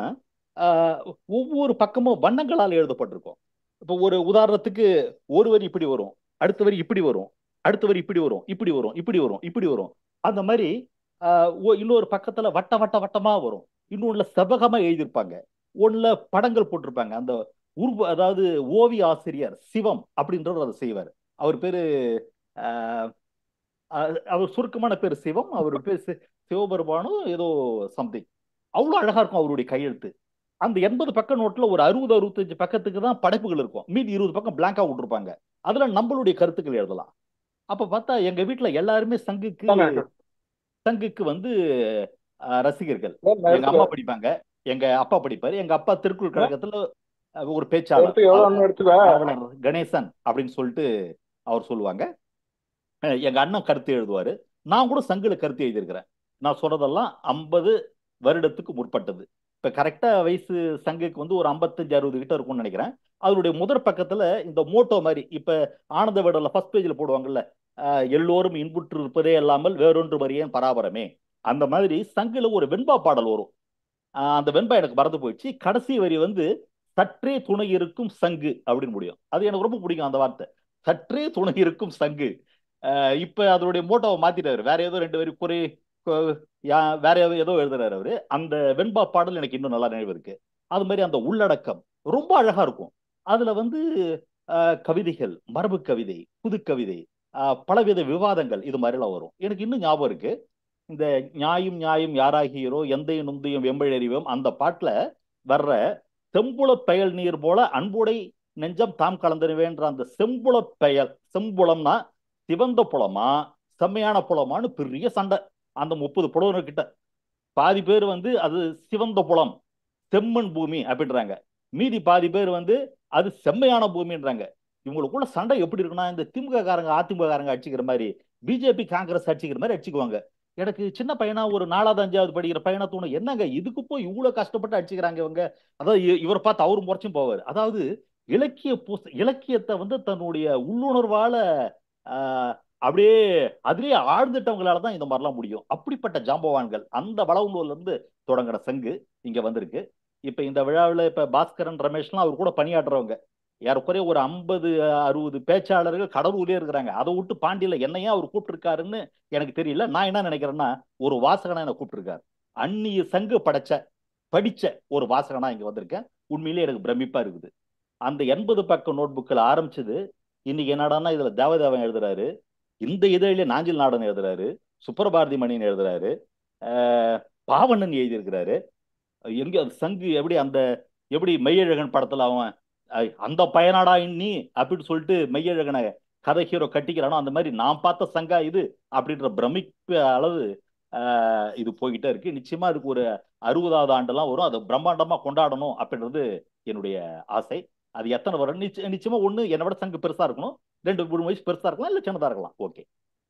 ஒவ்வொரு பக்கமும் வண்ணங்களால் எழுதப்பட்டிருக்கும். இப்போ ஒரு உதாரணத்துக்கு ஒரு வரி இப்படி வரும், அடுத்த வரி இப்படி வரும், அடுத்த வரி இப்படி வரும், இப்படி வரும், இப்படி வரும், இப்படி வரும். அந்த மாதிரி இன்னொரு பக்கத்துல வட்ட வட்ட வட்டமா வரும். இன்னொன்னுல செவ்வகமா எழுதியிருப்பாங்க. ஒண்ணுல படங்கள் போட்டிருப்பாங்க. அந்த அதாவது ஓவிய ஆசிரியர் சிவம் அப்படின்றவர் அதை செய்வார். அவர் பேரு ஆஹ், அவர் சுருக்கமான பேர் சிவம். அவர் பேர் சிவபெருமானோ ஏதோ சம்திங். அவ்வளவு அழகா இருக்கும் அவருடைய கையெழுத்து. அந்த 80 பக்க நோட்ல ஒரு 60-65 பக்கத்துக்கு தான் படைப்புகள் இருக்கும். மீதி 20 பக்கம் பிளாங்கா விட்டுருப்பாங்க. அதுல நம்மளுடைய கருத்துக்கள் எழுதலாம். அப்ப பார்த்தா எங்க வீட்டுல எல்லாருமே சங்குக்கு வந்து ரசிகர்கள். எங்க அம்மா படிப்பாங்க, எங்க அப்பா படிப்பாரு. எங்க அப்பா திருக்குறள் கழகத்துல ஒரு பேச்சாளர், நாவலர் கணேசன் அப்படின்னு சொல்லிட்டு அவர் சொல்லுவாங்க. எங்க அண்ணன் கருத்து எழுதுவாரு. நான் கூட சங்குல கருத்து எழுதியிருக்கிறேன். நான் சொல்றதெல்லாம் 50 வருடத்துக்கு முற்பட்டது. இப்ப கரெக்டா வயசு சங்குக்கு வந்து ஒரு 55-60 கிட்ட இருக்கும்னு நினைக்கிறேன். அவருடைய முதற் பக்கத்துல இந்த மோட்டோ மாதிரி இப்ப ஆனந்த விடல ஃபர்ஸ்ட் பேஜ்ல போடுவாங்கல்ல, எல்லோரும் இன்புற்று இருப்பதே இல்லாமல் வேறொன்று வரியேன் பராபரமே. அந்த மாதிரி சங்குல ஒரு வெண்பா பாடல் வரும். அந்த வெண்பா எனக்கு மறந்து போயிடுச்சு. கடைசி வரி வந்து சற்றே துணை இருக்கும் சங்கு அப்படின்னு முடியும். அது எனக்கு ரொம்ப பிடிக்கும் அந்த வார்த்தை, சற்றே துணை இருக்கும் சங்கு. இப்ப அதனுடைய மோட்டோவை மாத்திட்டாரு. வேற ஏதோ 2 வரி வேற ஏதோ எழுதுறாரு அவரு. அந்த வெண்பா பாடல் எனக்கு இன்னும் நல்லா நினைவு இருக்கு. அது மாதிரி அந்த உள்ளடக்கம் ரொம்ப அழகா இருக்கும். அதுல வந்து கவிதைகள், மரபு கவிதை, புது கவிதை, பலவித விவாதங்கள் இது மாதிரி எல்லாம் வரும். எனக்கு இன்னும் ஞாபகம் இருக்கு. இந்த நியாயும் நியாயும் யாராகியரோ எந்தையும் நுந்தையும் வெம்பழறிவோம் அந்த பாட்டுல வர்ற செம்புல பெயல் நீர் போல அன்புடை நெஞ்சம் தாம் கலந்துருவேன்ற அந்த செம்புல பெயல், செம்புலம்னா சிவந்த புலமா செம்மையான புலமான்னு பெரிய சண்டை. அந்த 30 புலவர்கள் கிட்ட பாதி பேர் வந்து அது சிவந்த புலம் செம்மண் பூமி அப்படின்றாங்க, மீதி பாதி பேர் வந்து அது செம்மையான பூமின்றாங்க. இவங்களுக்குள்ள சண்டை எப்படி இருக்குன்னா, இந்த திமுக காரங்க அதிமுக காரங்க அடிச்சுக்கிற மாதிரி, பிஜேபி காங்கிரஸ் அடிச்சுக்கிற மாதிரி அடிச்சுக்குவாங்க. எனக்கு சின்ன பையனா ஒரு 4வது 5வது படிக்கிற பையனா தோணும், என்னங்க இதுக்கு போய் இவ்வளவு கஷ்டப்பட்டு அடிச்சுக்கிறாங்க இவங்க. அதாவது இவரை பார்த்து அவரும் முறைச்சும் போவார். அதாவது இலக்கியத்தை வந்து தன்னுடைய உள்ளுணர்வால அப்படியே அதிலேயே ஆழ்ந்துட்டவங்களால தான் இந்த மாதிரிலாம் முடியும். அப்படிப்பட்ட ஜாம்பவான்கள் அந்த வளவுநூல்ல இருந்து தொடங்குற சங்கு இங்க வந்திருக்கு. இப்ப இந்த விழாவில் இப்ப பாஸ்கரன் ரமேஷ்லாம் அவர் கூட பணியாற்றுறவங்க ஏறக்குறைய ஒரு 50-60 பேச்சாளர்கள் கடலூர்லயே இருக்கிறாங்க. அதை விட்டு பாண்டியில என்னையா அவர் கூப்பிட்டுருக்காருன்னு எனக்கு தெரியல. நான் என்ன நினைக்கிறேன்னா, ஒரு வாசகனா என்ன கூப்பிட்டுருக்காரு. அந்நிய சங்கு படிச்ச ஒரு வாசகனா இங்க வந்திருக்கேன். உண்மையிலேயே எனக்கு பிரமிப்பா இருக்குது. அந்த 80 பக்க நோட் புக்கில் ஆரம்பிச்சது இன்னைக்கு என்னடான்னா இதுல தேவதேவன் எழுதுறாரு, இந்த இதழிலே நாஞ்சில் நாடன் எழுதுறாரு, சுப்பரபாரதி மணின்னு எழுதுறாரு, பாவண்ணன் எழுதியிருக்கிறாரு. எங்க அது சங்கு எப்படி அந்த எப்படி மெய்யழகன் படத்துல அவன் அந்த பயனாடா இன்னி அப்படின்னு சொல்லிட்டு மெய்யழகனை கதை ஹீரோ கட்டிக்கிறானோ அந்த மாதிரி நான் பார்த்த சங்கா இது அப்படின்ற பிரமிப்பு அளவு இது போய்கிட்டே இருக்கு. நிச்சயமா அதுக்கு ஒரு 60வது ஆண்டெல்லாம் வரும். அதை பிரம்மாண்டமா கொண்டாடணும் அப்படின்றது என்னுடைய ஆசை. அது எத்தனை வரும் நிச்சயமா ஒண்ணு என்னை விட சங்கு பெருசா இருக்கணும், 2-3 வயசு பெருசா இருக்கலாம், இல்ல சின்னதா இருக்கலாம். ஓகே.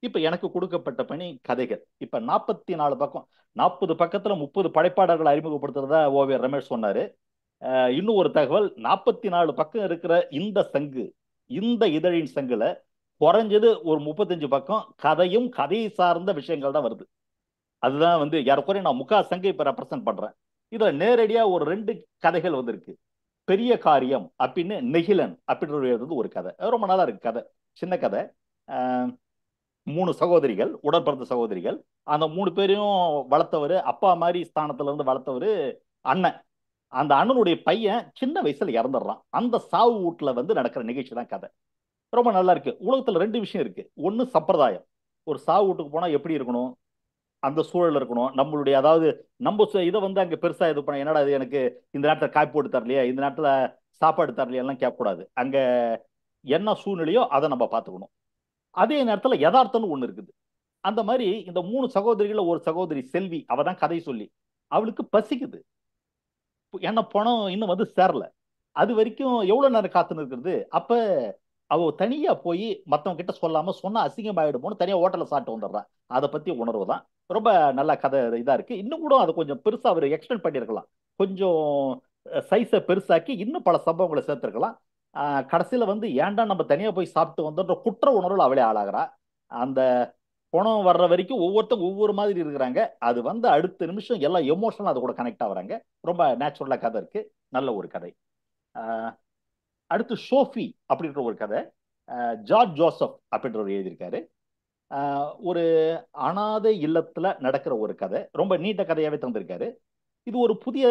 இப்ப எனக்கு கொடுக்கப்பட்ட பணி கதைகள். இப்ப 44 பக்கம், 40 பக்கத்துல 30 படைப்பாளர்கள் அறிமுகப்படுத்துறதா ஓவியர் ரமேஷ் சொன்னாரு. இன்னும் ஒரு தகவல், 44 பக்கம் இருக்கிற இந்த சங்கு, இந்த இதழின் சங்குல குறைஞ்சது ஒரு 35 பக்கம் கதையும் கதையை சார்ந்த விஷயங்கள் தான் வருது. அதுதான் வந்து யாருக்குறைய நான் முக்கா சங்கை இப்ப ரெப்ரசென்ட் பண்றேன். இதுல நேரடியா ஒரு 2 கதைகள் வந்திருக்கு. பெரிய காரியம் அப்படின்னு நெகிலன் அப்படின்றது ஒரு கதை, ரொம்ப நல்லா இருக்கு கதை. சின்ன கதை. 3 சகோதரிகள், உடன்பிறந்த சகோதரிகள். அந்த 3 பேரையும் வளர்த்தவர், அப்பா மாதிரி ஸ்தானத்துல இருந்து வளர்த்தவர் அண்ணன். அந்த அண்ணனுடைய பையன் சின்ன வயசுல இறந்துடுறான். அந்த சாவு வீட்டுல வந்து நடக்கிற நிகழ்ச்சி தான் கதை. ரொம்ப நல்லா இருக்கு. உலகத்துல 2 விஷயம் இருக்கு. ஒண்ணு சம்பிரதாயம், ஒரு சாவு வீட்டுக்கு போனா எப்படி இருக்கணும், அந்த சூழல் இருக்கணும். நம்மளுடைய அதாவது நம்ம இதை வந்து அங்க பெருசா இது பண்ண, என்னடா இது எனக்கு இந்த நேரத்துல காய் போட்டு தரலையா, இந்த நேரத்துல சாப்பாடு தரலையா எல்லாம் கேட்கக்கூடாது. அங்க என்ன சூழ்நிலையோ அதை நம்ம பார்த்துக்கணும். அதே நேரத்துல யதார்த்தம்னு ஒண்ணு இருக்குது. அந்த மாதிரி இந்த 3 சகோதரிகள ஒரு சகோதரி செல்வி, அவ தான் கதை சொல்லி, அவளுக்கு பசிக்குது. என்ன பணம் இன்னும் வந்து சேரல. அது வரைக்கும் எவ்வளவு நேரம் காத்துன்னு இருக்கிறது. அப்ப அவ தனியா போய் மத்தவங்க கிட்ட சொல்லாம சொன்னா அசிங்கமாயிடுமோன்னு தனியா ஹோட்டல்ல சாப்பிட்டு வந்துடுறான். அதை பத்தி உணர்வு தான். ரொம்ப நல்ல கதை இதா இருக்கு. இன்னும் கூட அதை கொஞ்சம் பெருசா அவர் எக்ஸ்டெண்ட் பண்ணியிருக்கலாம். கொஞ்சம் சைஸை பெருசாக்கி இன்னும் பல சம்பவங்களை சேர்த்திருக்கலாம். கடைசியில வந்து ஏன்டா நம்ம தனியா போய் சாப்பிட்டு வந்தோன்ற குற்ற உணர்வுல அவளே ஆளாகிறா. அந்த பணம் வர்ற வரைக்கும் ஒவ்வொருத்தரும் ஒவ்வொரு மாதிரி இருக்கிறாங்க. அது வந்து அடுத்த நிமிஷம் எல்லாம் எமோஷனல் அது கூட கனெக்ட் ஆகுறாங்க. ரொம்ப நேச்சுரலா கதை இருக்கு. நல்ல ஒரு கதை. அடுத்து ஷோஃபி அப்படின்ற ஒரு கதை. ஜார்ஜ் ஜோசப் அப்படின்றவர் எழுதியிருக்காரு. ஒரு அனாதை இல்லத்துல நடக்கிற ஒரு கதை. ரொம்ப நீண்ட கதையாவே தந்திருக்காரு. இது ஒரு புதிய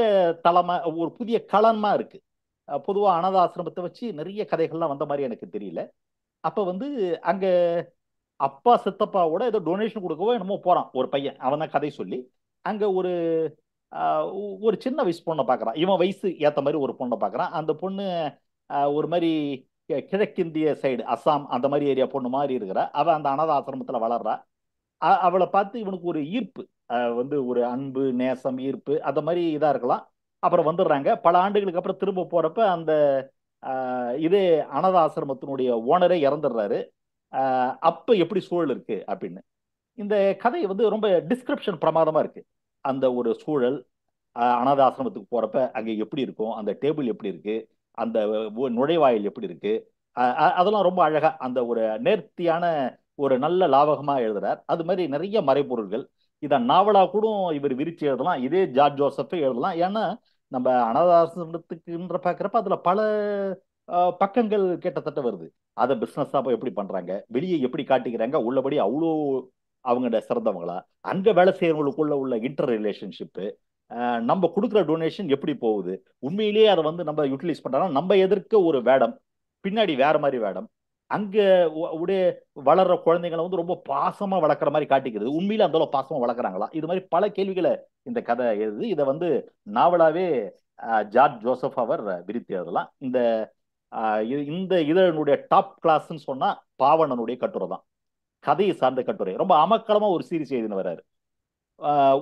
தளமா, ஒரு புதிய களமா இருக்கு. பொதுவா அனாதை ஆசிரமத்தை வச்சு நிறைய கதைகள்லாம் வந்த மாதிரி எனக்கு தெரியல. அப்ப வந்து அங்க அப்பா சித்தப்பாவோட ஏதோ டொனேஷன் கொடுக்கவோ என்னமோ போறான் ஒரு பையன். அவன் தான் கதை சொல்லி அங்க ஒரு சின்ன வயசு பொண்ணை பார்க்கறான். இவன் வயசு ஏத்த மாதிரி ஒரு பொண்ணை பார்க்கறான். அந்த பொண்ணு ஒரு மாதிரி கிழக்கிந்திய சைடு அஸ்ஸாம் அந்த மாதிரி ஏரியா பொண்ணு மாதிரி இருக்கிறா. அவன் அந்த அனாதை ஆசிரமத்துல வளர்றா. அவளை பார்த்து இவனுக்கு ஒரு ஈர்ப்பு, வந்து ஒரு அன்பு, நேசம், ஈர்ப்பு அந்த மாதிரி இதா இருக்கலாம். அப்புறம் வந்துடுறாங்க. பல ஆண்டுகளுக்கு அப்புறம் திரும்ப போறப்ப அந்த இதே அனாதை ஆசிரமத்தினுடைய ஓனரே இறந்துடுறாரு. அப்ப எப்படி சூழல் இருக்கு அப்படின்னு இந்த கதை வந்து ரொம்ப டிஸ்கிரிப்ஷன் பிரமாதமா இருக்கு. அந்த ஒரு சூழல், அனாதை ஆசிரமத்துக்கு போறப்ப அங்க எப்படி இருக்கும், அந்த டேபிள் எப்படி இருக்கு, அந்த நுழைவாயில் எப்படி இருக்கு, அதெல்லாம் ரொம்ப அழகா அந்த ஒரு நேர்த்தியான ஒரு நல்ல லாவகமா எழுதுறார். அது மாதிரி நிறைய மறைபொருள்கள். இதை நாவலா கூட இவர் விரிச்சு எழுதலாம். இதே ஜார்ஜ் ஜோசப்பே எழுதலாம். ஏன்னா நம்ம அனாதை ஆசிரமத்துக்குன்ற பாக்குறப்ப அதுல பல பக்கங்கள் கிட்டத்தட்ட வருது. அதை பிசினஸா எப்படி பண்றாங்க, வெளியே எப்படி காட்டிக்கிறாங்க, உள்ளபடி அவ்வளோ அவங்களோட சிறந்தவங்களா, அங்க வேலை செய்யறவங்களுக்குள்ள உள்ள இன்டர் ரிலேஷன்ஷிப்பு, நம்ம கொடுக்குற டொனேஷன் எப்படி போகுது, உண்மையிலேயே அதை வந்து நம்ம யூட்டிலைஸ் பண்றோம், நம்ம எதிர்க்க ஒரு வேடம் பின்னாடி வேற மாதிரி வேடம், அங்க உடைய வளர்ற குழந்தைங்களை வந்து ரொம்ப பாசமா வளர்க்குற மாதிரி காட்டிக்கிறது, உண்மையில அந்த அளவு பாசமா வளர்க்குறாங்களா, இது மாதிரி பல கேள்விகளை இந்த கதை எழுது. இதை வந்து நாவலாவே ஜார்ஜ் ஜோசப் அவர் விரித்து எழுதலாம். இந்த இதனுடைய டாப் கிளாஸ்ன்னு சொன்னா பாவணனுடைய கட்டுரை தான். கதையை சார்ந்த கட்டுரை, ரொம்ப அமக்களமா ஒரு சீரிஸ் எழுதினு வர்றாரு.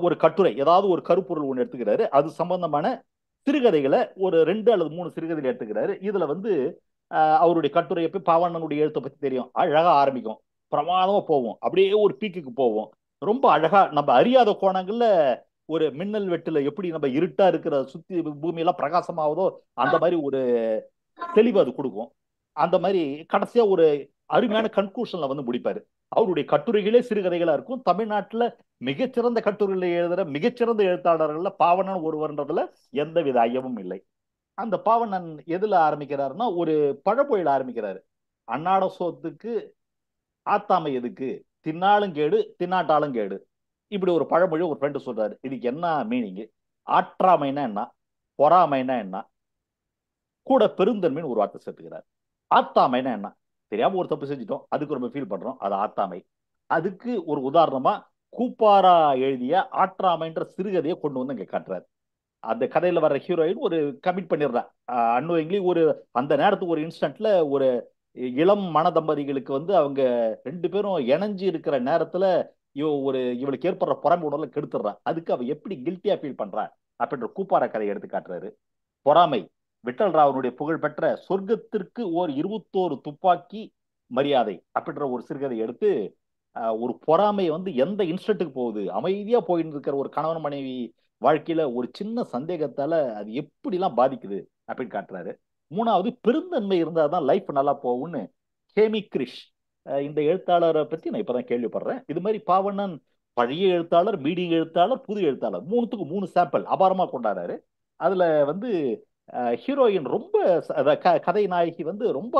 ஒரு கட்டுரை, ஏதாவது ஒரு கருப்பொருள் ஒன்று எடுத்துக்கிறாரு, அது சம்பந்தமான சிறுகதைகளை ஒரு 2 அல்லது 3 சிறுகதைகள் எடுத்துக்கிறாரு. இதுல வந்து அவருடைய கட்டுரையை போய் பாவண்ணனுடைய எழுத்தை பத்தி தெரியும், அழகா ஆரம்பிக்கும், பிரமாதமா போவோம், அப்படியே ஒரு பீக்குக்கு போவோம். ரொம்ப அழகா நம்ம அறியாத கோணங்கள்ல ஒரு மின்னல் வெட்டுல எப்படி நம்ம இருட்டா இருக்கிற சுத்தி பூமியெல்லாம் பிரகாசமாவதோ அந்த மாதிரி ஒரு தெளிவு அது கொடுக்கும். அந்த மாதிரி கடைசியா ஒரு அருமையான கன்க்ளூஷன்ல வந்து முடிப்பாரு. அவருடைய கட்டுரைகளே சிறுகதைகளா இருக்கும். தமிழ்நாட்டுல மிகச்சிறந்த கட்டுரைகளை எழுதுற மிகச்சிறந்த எழுத்தாளர்கள்ல பாவணன் ஒருவர்ன்றதுல எந்தவித ஐயமும் இல்லை. அந்த பாவணன் எதுல ஆரம்பிக்கிறாருன்னா ஒரு பழப்பொழில ஆரம்பிக்கிறாரு. அன்னாட சோத்துக்கு ஆத்தாமை எதுக்கு, தின்னாலும் கேடு தின்னாட்டாலும் கேடு, இப்படி ஒரு பழமொழி ஒரு ஃப்ரெண்டு சொல்றாரு. இதுக்கு என்ன மீனிங், ஆற்றாமைன்னா என்ன, பொறாமைன்னா என்ன, கூட பெருந்தன்மைன்னு ஒரு வார்த்தை சேர்த்துக்கிறார். ஆத்தாமைன்னா என்ன, தெரியாம ஒரு தப்பு செஞ்சுட்டோம், அதுக்கு ரொம்ப ஃபீல் பண்றோம், அது ஆத்தாமை. அதுக்கு ஒரு உதாரணமா கூப்பாரா எழுதிய ஆற்றாமைன்ற சிறுகதையை கொண்டு வந்து இங்க காட்டுறாரு. அந்த கதையில வர்ற ஹீரோயின் ஒரு கமிட் பண்ணிடுறா அன்னுவங்களி, ஒரு அந்த நேரத்துக்கு ஒரு இன்ஸ்டன்ட்ல ஒரு இளம் மன தம்பதிகளுக்கு வந்து அவங்க 2 பேரும் இணைஞ்சு இருக்கிற நேரத்துல இவளுக்கு ஏற்படுற பொறாமை உணர்வுல கெடுத்துடுறா. அதுக்கு அவ எப்படி கில்ட்டியா ஃபீல் பண்றா அப்படின்ற கூப்பாரா கதையை எடுத்து காட்டுறாரு. பொறாமை, விட்டல் ராவனுடைய புகழ்பெற்ற சொர்க்கத்திற்கு ஓர் 21 துப்பாக்கி மரியாதை அப்படின்ற ஒரு சிறுகதை எடுத்து ஒரு பொறாமை வந்து எந்த இன்ஸ்டன்ட்டுக்கு போகுது, அமைதியா போயிட்டு இருக்கிற ஒரு கணவன் மனைவி வாழ்க்கையில ஒரு சின்ன சந்தேகத்தால அது எப்படிலாம் பாதிக்குது அப்படின்னு காட்டுறாரு. 3வது பெருந்தன்மை இருந்தாதான் லைஃப் நல்லா போகும்னு ஹேமி கிரிஷ், இந்த எழுத்தாளரை பத்தி நான் இப்பதான் கேள்விப்படுறேன். இது மாதிரி பாவண்ணன் பழைய எழுத்தாளர், மீடியம் எழுத்தாளர், புது எழுத்தாளர், 3த்துக்கு 3 சாம்பிள் அபாரமா கொண்டாடுறாரு. அதுல வந்து ஹீரோயின் ரொம்ப கதை நாயகி வந்து ரொம்ப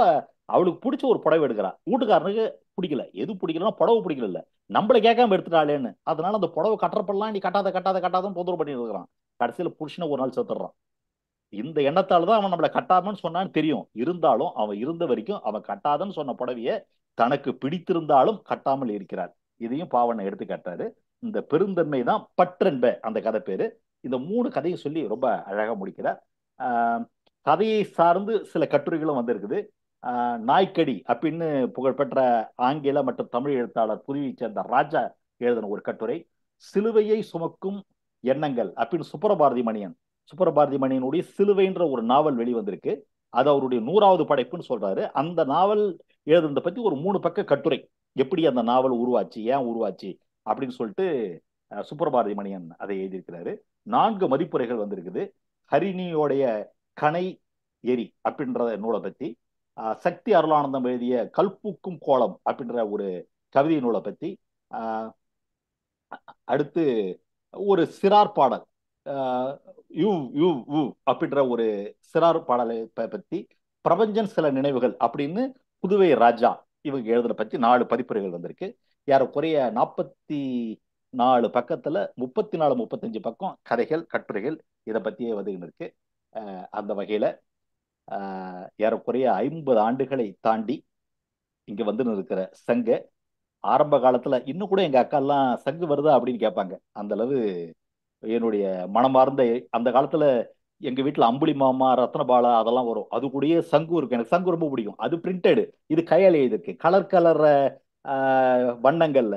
அவளுக்கு பிடிச்ச ஒரு புடவை எடுக்கிறா. வீட்டுக்காரனுக்கு பிடிக்கல, எது பிடிக்கலன்னா புடவை பிடிக்கல, இல்ல நம்மள கேட்காம எடுத்துட்டாளேன்னு. அதனால அந்த புடவை கட்டுறப்பெல்லாம் நீ கட்டாத கட்டாத கட்டாதான் தொந்தரவு பண்ணிட்டு இருக்கிறான். கடைசியில புருஷனை ஒரு நாள் சேர்த்துடுறான். இந்த எண்ணத்தால தான் அவன் நம்மளை கட்டாமன்னு சொன்னான்னு தெரியும். இருந்தாலும் அவன் இருந்த வரைக்கும் அவன் கட்டாதன்னு சொன்ன புடவைய தனக்கு பிடித்திருந்தாலும் கட்டாமல் இருக்கிறார். இதையும் பாவனை எடுத்து காட்டாரு. இந்த பெருந்தன்மை தான் பற்றென்ப அந்த கதை பேரு. இந்த 3 கதையை சொல்லி ரொம்ப அழகா முடிக்கிறார். கதையை சார்ந்து சில கட்டுரைகளும் வந்திருக்குது. நாய்க்கடி அப்படின்னு புகழ்பெற்ற ஆங்கில மற்றும் தமிழ் எழுத்தாளர் புதுவை சேர்ந்த ராஜா எழுதின ஒரு கட்டுரை, சிலுவையை சுமக்கும் எண்ணங்கள் அப்படின்னு சுப்பரபாரதி மணியனுடைய சிலுவைன்ற ஒரு நாவல் வெளிவந்திருக்கு. அது அவருடைய 100வது படைப்புன்னு சொல்றாரு. அந்த நாவல் எழுதுனதை பத்தி ஒரு 3 பக்க கட்டுரை, எப்படி அந்த நாவல் உருவாச்சு, ஏன் உருவாச்சு அப்படின்னு சொல்லிட்டு சுப்பரபாரதி மணியன் அதை எழுதியிருக்கிறாரு. 4 மதிப்புரைகள் வந்திருக்குது. ஹரிணியோடைய கனை எரி அப்படின்ற நூலை பத்தி, சக்தி அருளானந்தம் எழுதிய கல்பூக்கும் கோலம் அப்படின்ற ஒரு கவிதை நூலை பத்தி, அடுத்து ஒரு சிறார் பாடல் யூ யூ யூ அப்படின்ற ஒரு சிறார் பாடலை பத்தி, பிரபஞ்சன் சில நினைவுகள் அப்படின்னு புதுவை ராஜா இவங்க எழுதுன பத்தி 4 பதிப்புரைகள் வந்திருக்கு. ஏறக்குறைய 44 பக்கத்துல 34 35 பக்கம் கதைகள் கட்டுரைகள் இதை பத்தியே வந்துகிட்டு இருக்கு. அந்த வகையில ஏறக்குறைய 50 ஆண்டுகளை தாண்டி இங்க வந்து இருக்கிற சங்க, ஆரம்ப காலத்துல இன்னும் கூட எங்க அக்கா எல்லாம் சங்கு வருதா அப்படின்னு கேட்பாங்க. அந்த அளவு என்னுடைய மனமார்ந்த, அந்த காலத்துல எங்க வீட்டுல அம்புலி மாமா, ரத்னபாலா அதெல்லாம் வரும். அது கூடயே சங்கு இருக்கு. எனக்கு சங்கு ரொம்ப பிடிக்கும். அது பிரிண்டடு, இது கையால் எழுதிருக்கு, கலர் கலர் வண்ணங்கள்ல,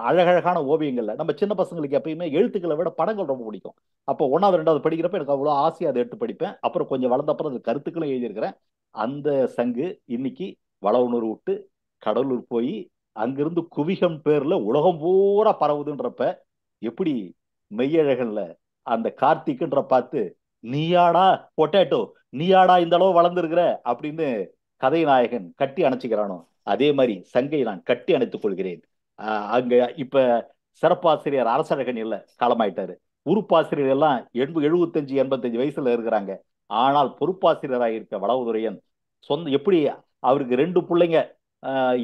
அழகழகான ஓவியங்கள்ல. நம்ம சின்ன பசங்களுக்கு எப்பயுமே எழுத்துக்களை விட படங்கள் ரொம்ப பிடிக்கும். அப்போ 1வது 2வது படிக்கிறப்ப எனக்கு அவ்வளோ ஆசையா அதை எடுத்து படிப்பேன். அப்புறம் கொஞ்சம் வளர்ந்த அப்புறம் அது கருத்துக்களும் எழுதியிருக்கிறேன். அந்த சங்கு இன்னைக்கு வளவனூர் விட்டு கடலூர் போய் அங்கிருந்து குவிகம் பேர்ல உலகம் பூரா பரவுதுன்றப்ப எப்படி மெய்யழகன்ல அந்த கார்த்திக்ன்ற பார்த்து, நீயாடா பொட்டேட்டோ, நீயாடா இந்த அளவு வளர்ந்துருக்கிற அப்படின்னு கதை நாயகன் கட்டி அணைச்சிக்கிறானோ, அதே மாதிரி சங்கை நான் கட்டி அணைத்துக் கொள்கிறேன். அங்க இப்ப சிறப்பாசிரியர் அரசழகன் இல்ல, காலமாயிட்டாரு. உறுப்பாசிரியர் எல்லாம் 75 85 வயசுல இருக்கிறாங்க. ஆனால் பொறுப்பாசிரியராக இருக்க வளவுதுரையன் எப்படி அவருக்கு 2 பிள்ளைங்க,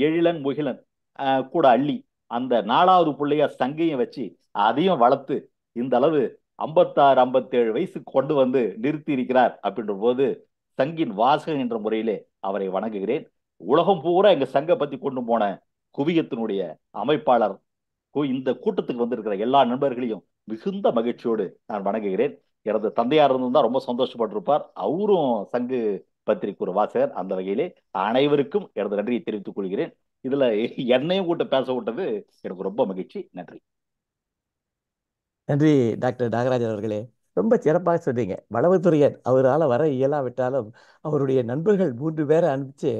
எழிலன் முகிலன் கூட அள்ளி, அந்த 4வது பிள்ளைய சங்கையும் வச்சு அதையும் வளர்த்து இந்த அளவு 56 57 வயசுக்கு கொண்டு வந்து நிறுத்தி இருக்கிறார் அப்படின்ற போது சங்கின் வாசகன் என்ற முறையிலே அவரை வணங்குகிறேன். உலகம் பூரா எங்க சங்க பத்தி கொண்டு போன குவியத்தினுடைய அமைப்பாளர் இந்த கூட்டத்துக்கு வந்திருக்கிற எல்லா நண்பர்களையும் மிகுந்த மகிழ்ச்சியோடு நான் வணங்குகிறேன். எனது தந்தையார் இருந்தா ரொம்ப சந்தோஷப்பட்டிருப்பார். அவரும் சங்கு பத்திரிகை ஒரு வாசகர். அந்த வகையிலே அனைவருக்கும் எனது நன்றியை தெரிவித்துக் கொள்கிறேன். இதுல என்னையும் கூட்ட பேச விட்டது எனக்கு ரொம்ப மகிழ்ச்சி. நன்றி. நன்றி டாக்டர் நாகராஜன் அவர்களே, ரொம்ப சிறப்பாக சொன்னீங்க. வளவுத்துறையன் அவரால் வர இயலாவிட்டாலும் அவருடைய நண்பர்கள் 3 பேரை அனுப்பிச்சு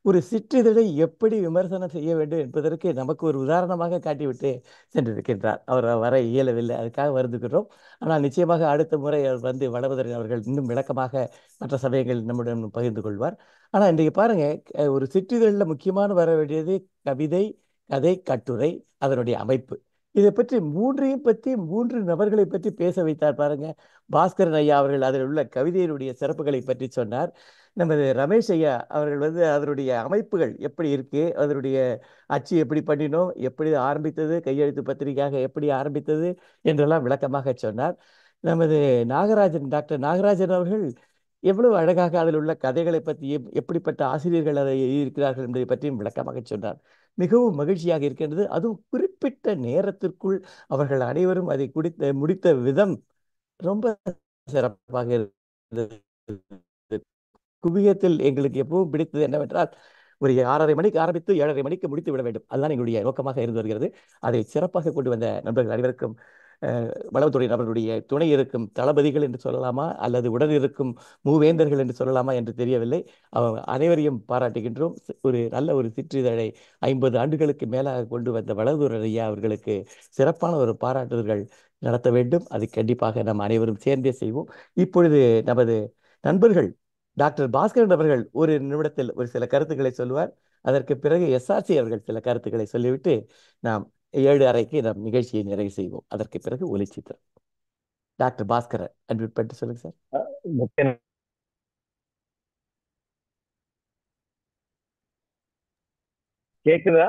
ஒரு சிற்றிதழை எப்படி விமர்சனம் செய்ய வேண்டும் என்பதற்கு நமக்கு ஒரு உதாரணமாக காட்டிவிட்டு சென்றிருக்கின்றார். அவர் வர இயலவில்லை, அதுக்காக வருந்துகிறோம். ஆனால் நிச்சயமாக அடுத்த முறை அவர் வந்து வளவுத்துறையன் அவர்கள் இன்னும் விளக்கமாக மற்ற சமயங்களில் நம்முடன் பகிர்ந்து கொள்வார். ஆனால் இன்றைக்கு பாருங்க, ஒரு சிற்றிதழில் முக்கியமான வர வேண்டியது கவிதை, கதை, கட்டுரை, அதனுடைய அமைப்பு. இதை பற்றி 3ஐயும் பற்றி 3 நபர்களை பற்றி பேச வைத்தார் பாருங்க. பாஸ்கரன் ஐயா அவர்கள் அதில் உள்ள கவிதையினுடைய சிறப்புகளை பற்றி சொன்னார். நமது ரமேஷ் ஐயா அவர்கள் வந்து அதனுடைய அமைப்புகள் எப்படி இருக்கு, அதனுடைய அச்சு எப்படி பண்ணினோம், எப்படி ஆரம்பித்தது, கையெழுத்து பத்திரிகையாக எப்படி ஆரம்பித்தது என்றெல்லாம் விளக்கமாக சொன்னார். நமது நாகராஜன், டாக்டர் நாகராஜன் அவர்கள் எவ்வளவு அழகாக அதில் உள்ள கதைகளை பற்றியும் எப்படிப்பட்ட ஆசிரியர்கள் அதை எழுதியிருக்கிறார்கள் என்பதை பற்றியும் விளக்கமாக சொன்னார். மிகவும் மகிழ்ச்சியாக இருக்கின்றது. அதுவும் குறிப்பிட்ட நேரத்திற்குள் அவர்கள் அனைவரும் அதை முடித்த விதம் ரொம்ப சிறப்பாக இருந்தது. குவியத்தில் எங்களுக்கு எப்பவும் பிடித்தது என்னவென்றால், ஒரு 6:30 மணிக்கு ஆரம்பித்து 7:30 மணிக்கு முடித்து விட வேண்டும். அதுதான் எங்களுடைய நோக்கமாக இருந்து வருகிறது. அதை சிறப்பாக கொண்டு வந்த நண்பர்கள் அனைவருக்கும், வளவுத்துறை நபர்களுடைய துணை இருக்கும் தளபதிகள் என்று சொல்லலாமா அல்லது உடன் இருக்கும் மூவேந்தர்கள் என்று சொல்லலாமா என்று தெரியவில்லை, அனைவரையும் பாராட்டுகின்றோம். ஒரு நல்ல ஒரு சிற்றிதழை 50 ஆண்டுகளுக்கு மேலாக கொண்டு வந்த வளவுத்துறை ஐயா அவர்களுக்கு சிறப்பான ஒரு பாராட்டுதல்கள் நடத்த வேண்டும். அது கண்டிப்பாக நாம் அனைவரும் சேர்ந்தே செய்வோம். இப்பொழுது நமது நண்பர்கள் டாக்டர் பாஸ்கரன் அவர்கள் ஒரு நிமிடத்தில் ஒரு சில கருத்துக்களை சொல்லுவார். அதற்கு பிறகு எஸ்ஆர்சி அவர்கள் சில கருத்துக்களை சொல்லிவிட்டு நாம் 7:30க்கு நாம் நிகழ்ச்சியை நிறைவு செய்வோம். அதற்கு பிறகு ஒலிச்சித்திரம். டாக்டர் பாஸ்கரன் அட்மிட் பண்ணிட்டு சொல்லுங்க சார். கேக்குதா?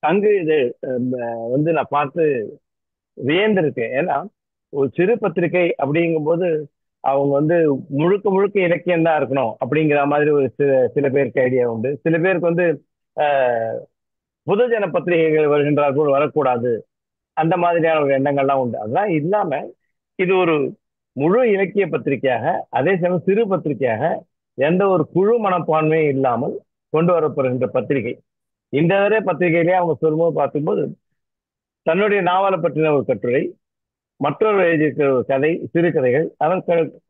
அங்கு இது வந்து நான் பார்த்து வியந்திருக்கேன். ஏன்னா ஒரு சிறு பத்திரிகை அப்படிங்கும் போது அவங்க வந்து முழுக்க முழுக்க இலக்கியம் தான் இருக்கணும் அப்படிங்கிற மாதிரி ஒரு சில பேருக்கு ஐடியா உண்டு. சில பேருக்கு வந்து பொதுஜன பத்திரிகைகள் வருகின்றார்கள், வரக்கூடாது, அந்த மாதிரியான ஒரு எண்ணங்கள்லாம் உண்டு. அதெல்லாம் இல்லாம இது ஒரு முழு இலக்கிய பத்திரிகையாக, அதே சமயம் சிறு பத்திரிகையாக, எந்த ஒரு குழு மனப்பான்மையும் இல்லாமல் கொண்டு வரப்படுகின்ற பத்திரிகை. இந்த வரை பத்திரிகையிலே அவங்க சொல்லும்போது பார்க்கும்போது தன்னுடைய நாவலை பற்றின ஒரு கட்டுரை, மற்றொரு எழுதியிருக்கிற ஒரு கதை, சிறுகதைகள்,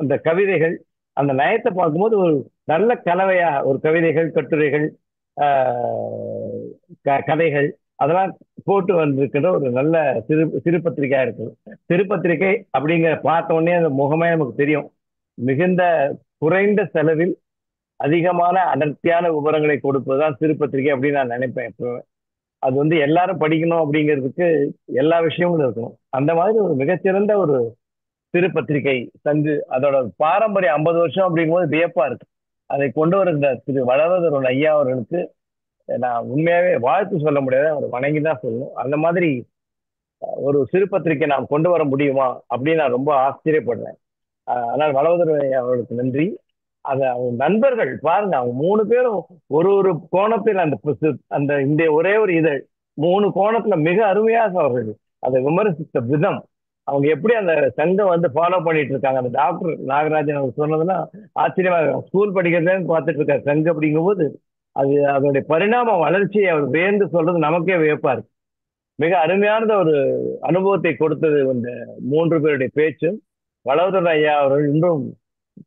அந்த கவிதைகள், அந்த நயத்தை பார்க்கும்போது ஒரு நல்ல கலவையாக ஒரு கவிதைகள், கட்டுரைகள், கதைகள், அதெல்லாம் போட்டு வந்திருக்கிற ஒரு நல்ல சிறு பத்திரிகையா இருக்குது. சிறு பத்திரிகை அப்படிங்கிற பார்த்த உடனே அந்த முகமே நமக்கு தெரியும். மிகுந்த குறைந்த செலவில் அதிகமான அடர்த்தியான விவரங்களை கொடுப்பதுதான் சிறு பத்திரிகை அப்படின்னு நான் நினைப்பேன் எப்பவுமே. அது வந்து எல்லாரும் படிக்கணும் அப்படிங்கிறதுக்கு எல்லா விஷயங்களும் இருக்கணும். அந்த மாதிரி ஒரு மிகச்சிறந்த ஒரு சிறு பத்திரிகை சங்கு. அதோட பாரம்பரியம் 50 வருஷம் அப்படிங்கும்போது வியப்பா இருக்கு. அதை கொண்டு வருகிற திரு வளவதரன் ஐயா அவர்களுக்கு நான் உண்மையாவே வாழ்த்து சொல்ல முடியாது, அவர் வணங்கிதான் சொல்லணும். அந்த மாதிரி ஒரு சிறு பத்திரிகை நாம் கொண்டு வர முடியுமா அப்படின்னு நான் ரொம்ப ஆச்சரியப்படுறேன். ஆனால் வளவதரன் ஐயா அவர்களுக்கு நன்றி. அவங்க நண்பர்கள் பாருங்க, அவங்க 3 பேரும் ஒரு ஒரு கோணத்தில் அந்த இந்த ஒரே ஒரு இதழ் 3 கோணத்துல மிக அருமையாக அவர்கள் அதை விமர்சித்த விதம், அவங்க எப்படி அந்த சங்கம் வந்து ஃபாலோ பண்ணிட்டு இருக்காங்க. அந்த டாக்டர் நாகராஜன் அவர் சொன்னதுன்னா ஆச்சரியமா இருக்கும். ஸ்கூல் படிக்கிறதுலேருந்து பார்த்துட்டு இருக்காரு சங்கம் அப்படிங்கும்போது அது அதனுடைய பரிணாம வளர்ச்சியை அவர் வேந்து சொல்றது நமக்கே வியப்பா இருக்கு. மிக அருமையான ஒரு அனுபவத்தை கொடுத்தது இந்த 3 பேருடைய பேச்சும். வளவதரன் ஐயா அவர்கள் இன்னும்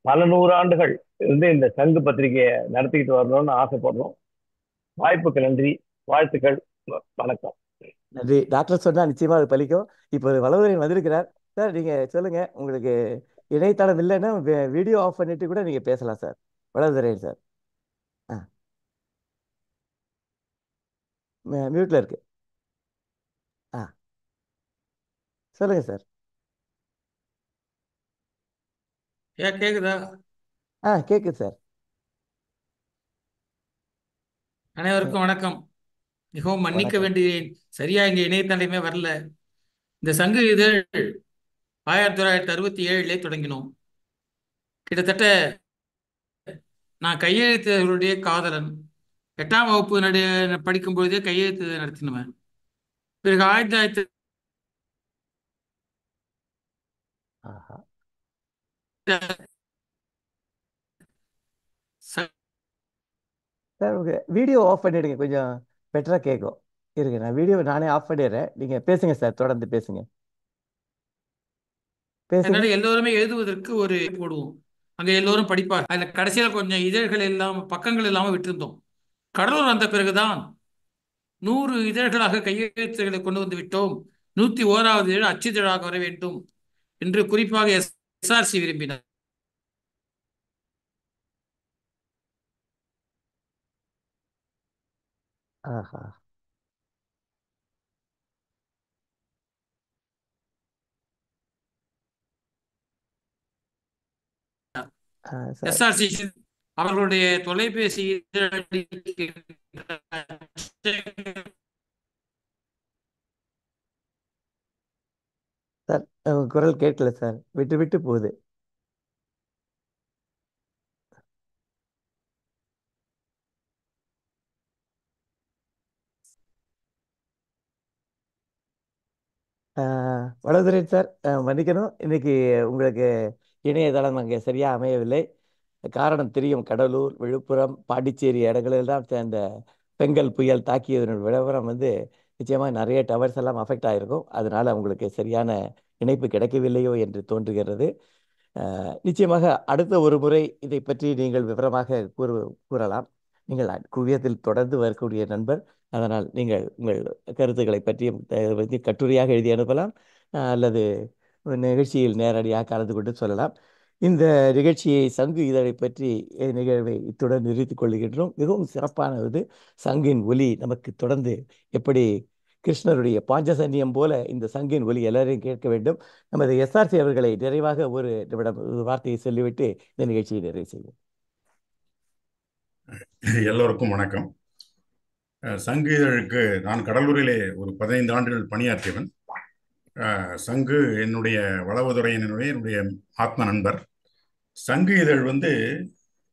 பல 100 ஆண்டுகள் இருந்து இந்த சங்கு பத்திரிகையை நடத்திக்கிட்டு வரணும்னு ஆசைப்படுறோம். வாய்ப்புக்கு நன்றி, வாழ்த்துக்கள், வணக்கம். நன்றி. டாக்டர் சொன்னா நிச்சயமா அது பலிக்கும். இப்போ வளவதரன் வந்திருக்கிறார் சார், நீங்க சொல்லுங்க. உங்களுக்கு இணையதளம் இல்லைன்னா வீடியோ ஆஃப் பண்ணிட்டு கூட நீங்க பேசலாம் சார். வளவதரன் சார் மியூட்ல இருக்கு. சொல்லுங்க சார். ஏன் கேக்குதா? கேக்குது சார். அனைவருக்கும் வணக்கம். மிகவும் மன்னிக்க வணக்கம். வேண்டியேன், சரியா இங்க இணையதளமே வரல. இந்த சங்கு இதழ் 1967 தொடங்கினோம். கிட்டத்தட்ட நான் கையெழுத்துடைய காதலன். 8ஆம் வகுப்பு படிக்கும் பொழுதே கையெழுத்து நடத்தினவன். பிறகு 1900 ஆஹா. சார் உங்க வீடியோ ஆஃப் பண்ணிடுங்க, கொஞ்சம் பெட்டரா கேட்கும். இருங்க, நான் வீடியோ நானே ஆஃப் பண்ணிடுறேன். நீங்க பேசுங்க சார், தொடர்ந்து பேசுங்க. அதனால எல்லோருமே எழுதுவதற்கு ஒரு போடுவோம், அங்க எல்லோரும் படிப்பார். அதுல கடைசியில கொஞ்சம் இதழ்கள் இல்லாம பக்கங்கள் இல்லாம விட்டிருந்தோம். கடலூர் வந்த பிறகுதான் 100 இதழ்களாக கையெழுத்துக்களை கொண்டு வந்து விட்டோம். 101வது இதழ் அச்சிதழாக வர வேண்டும் என்று குறிப்பாக SRC விரும்பினார். ஆஹா. SRC அவர்களுடைய தொலைபேசி சார் உங்க குரல் கேட்கல சார், விட்டு விட்டு போகுது. வளதுரன் சார், மன்னிக்கணும், இன்னைக்கு உங்களுக்கு இணையதளம் அங்கே சரியா அமையவில்லை. காரணம் தெரியும், கடலூர், விழுப்புரம், பாண்டிச்சேரி இடங்களெல்லாம் அந்த பெங்கல் புயல் தாக்கியதனுடைய விவரம் வந்து நிச்சயமாக நிறைய டவர்ஸ் எல்லாம் அஃபெக்ட் ஆகிருக்கும். அதனால உங்களுக்கு சரியான இணைப்பு கிடைக்கவில்லையோ என்று தோன்றுகிறது. நிச்சயமாக அடுத்த ஒரு முறை இதை பற்றி நீங்கள் விவரமாக கூறலாம். நீங்கள் குவியத்தில் தொடர்ந்து வரக்கூடிய நண்பர், அதனால் நீங்கள் உங்கள் கருத்துக்களை பற்றியும் கட்டுரையாக எழுதி அனுப்பலாம், அல்லது நிகழ்ச்சியில் நேரடியாக கலந்து கொண்டு சொல்லலாம். இந்த நிகழ்ச்சியை சங்கு இதழை பற்றி நிகழ்வை இத்துடன் நிறுத்திக் கொள்கின்றோம். மிகவும் சிறப்பானது. சங்கின் ஒலி நமக்கு தொடர்ந்து எப்படி கிருஷ்ணருடைய பாஞ்சசன்யம் போல இந்த சங்கின் ஒலி எல்லாரையும் கேட்க வேண்டும். நமது SRC அவர்களை நிறைவாக ஒரு நிமிடம் வார்த்தையை சொல்லிவிட்டு இந்த நிகழ்ச்சியை நிறைவு செய்வோம். எல்லோருக்கும் வணக்கம். சங்கு இதழுக்கு நான் கடலூரிலே ஒரு 15 ஆண்டுகள் பணியாற்றியவன். சங்கு என்னுடைய என்னுடைய ஆத்ம நண்பர். சங்கு இதழ் வந்து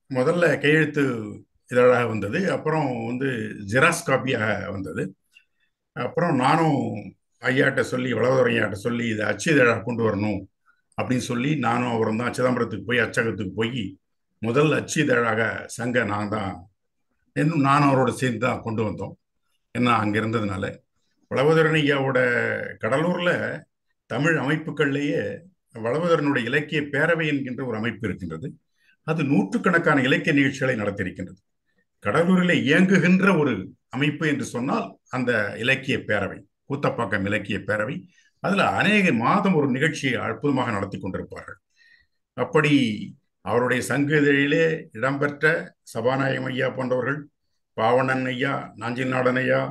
முதல்ல கையெழுத்து இதழாக வந்தது, அப்புறம் வந்து ஜெராக்ஸ் காப்பியாக வந்தது. அப்புறம் நானும் ஐயாட்ட சொல்லி, வளவதுரை ஐயாட்ட சொல்லி இதை அச்சு இதழாக கொண்டு வரணும் அப்படின்னு சொல்லி நானும் அவரும் தான் சிதம்பரத்துக்கு போய் அச்சகத்துக்கு போய் முதல் அச்சு இதழாக சங்க நானும் அவரோட சேர்ந்து தான் கொண்டு வந்தோம். ஏன்னா அங்கே இருந்ததுனால வளவதரன் ஐயாவோட கடலூரில் தமிழ் அமைப்புகள்லேயே வளவதரனுடைய இலக்கிய பேரவை என்கின்ற ஒரு அமைப்பு இருக்கின்றது. அது 100கணக்கான இலக்கிய நிகழ்ச்சிகளை நடத்தியிருக்கின்றது. கடலூரில் இயங்குகின்ற ஒரு அமைப்பு என்று சொன்னால் அந்த இலக்கிய பேரவை, கூத்தப்பாக்கம் இலக்கிய பேரவை. அதுல அநேக மாதம் ஒரு நிகழ்ச்சியை அற்புதமாக நடத்தி கொண்டிருப்பார்கள். அப்படி அவருடைய சங்கு இதழிலே இடம்பெற்ற சபாநாயகம் ஐயா போன்றவர்கள், பாவணன் ஐயா, நாஞ்சில் நாடன் ஐயா,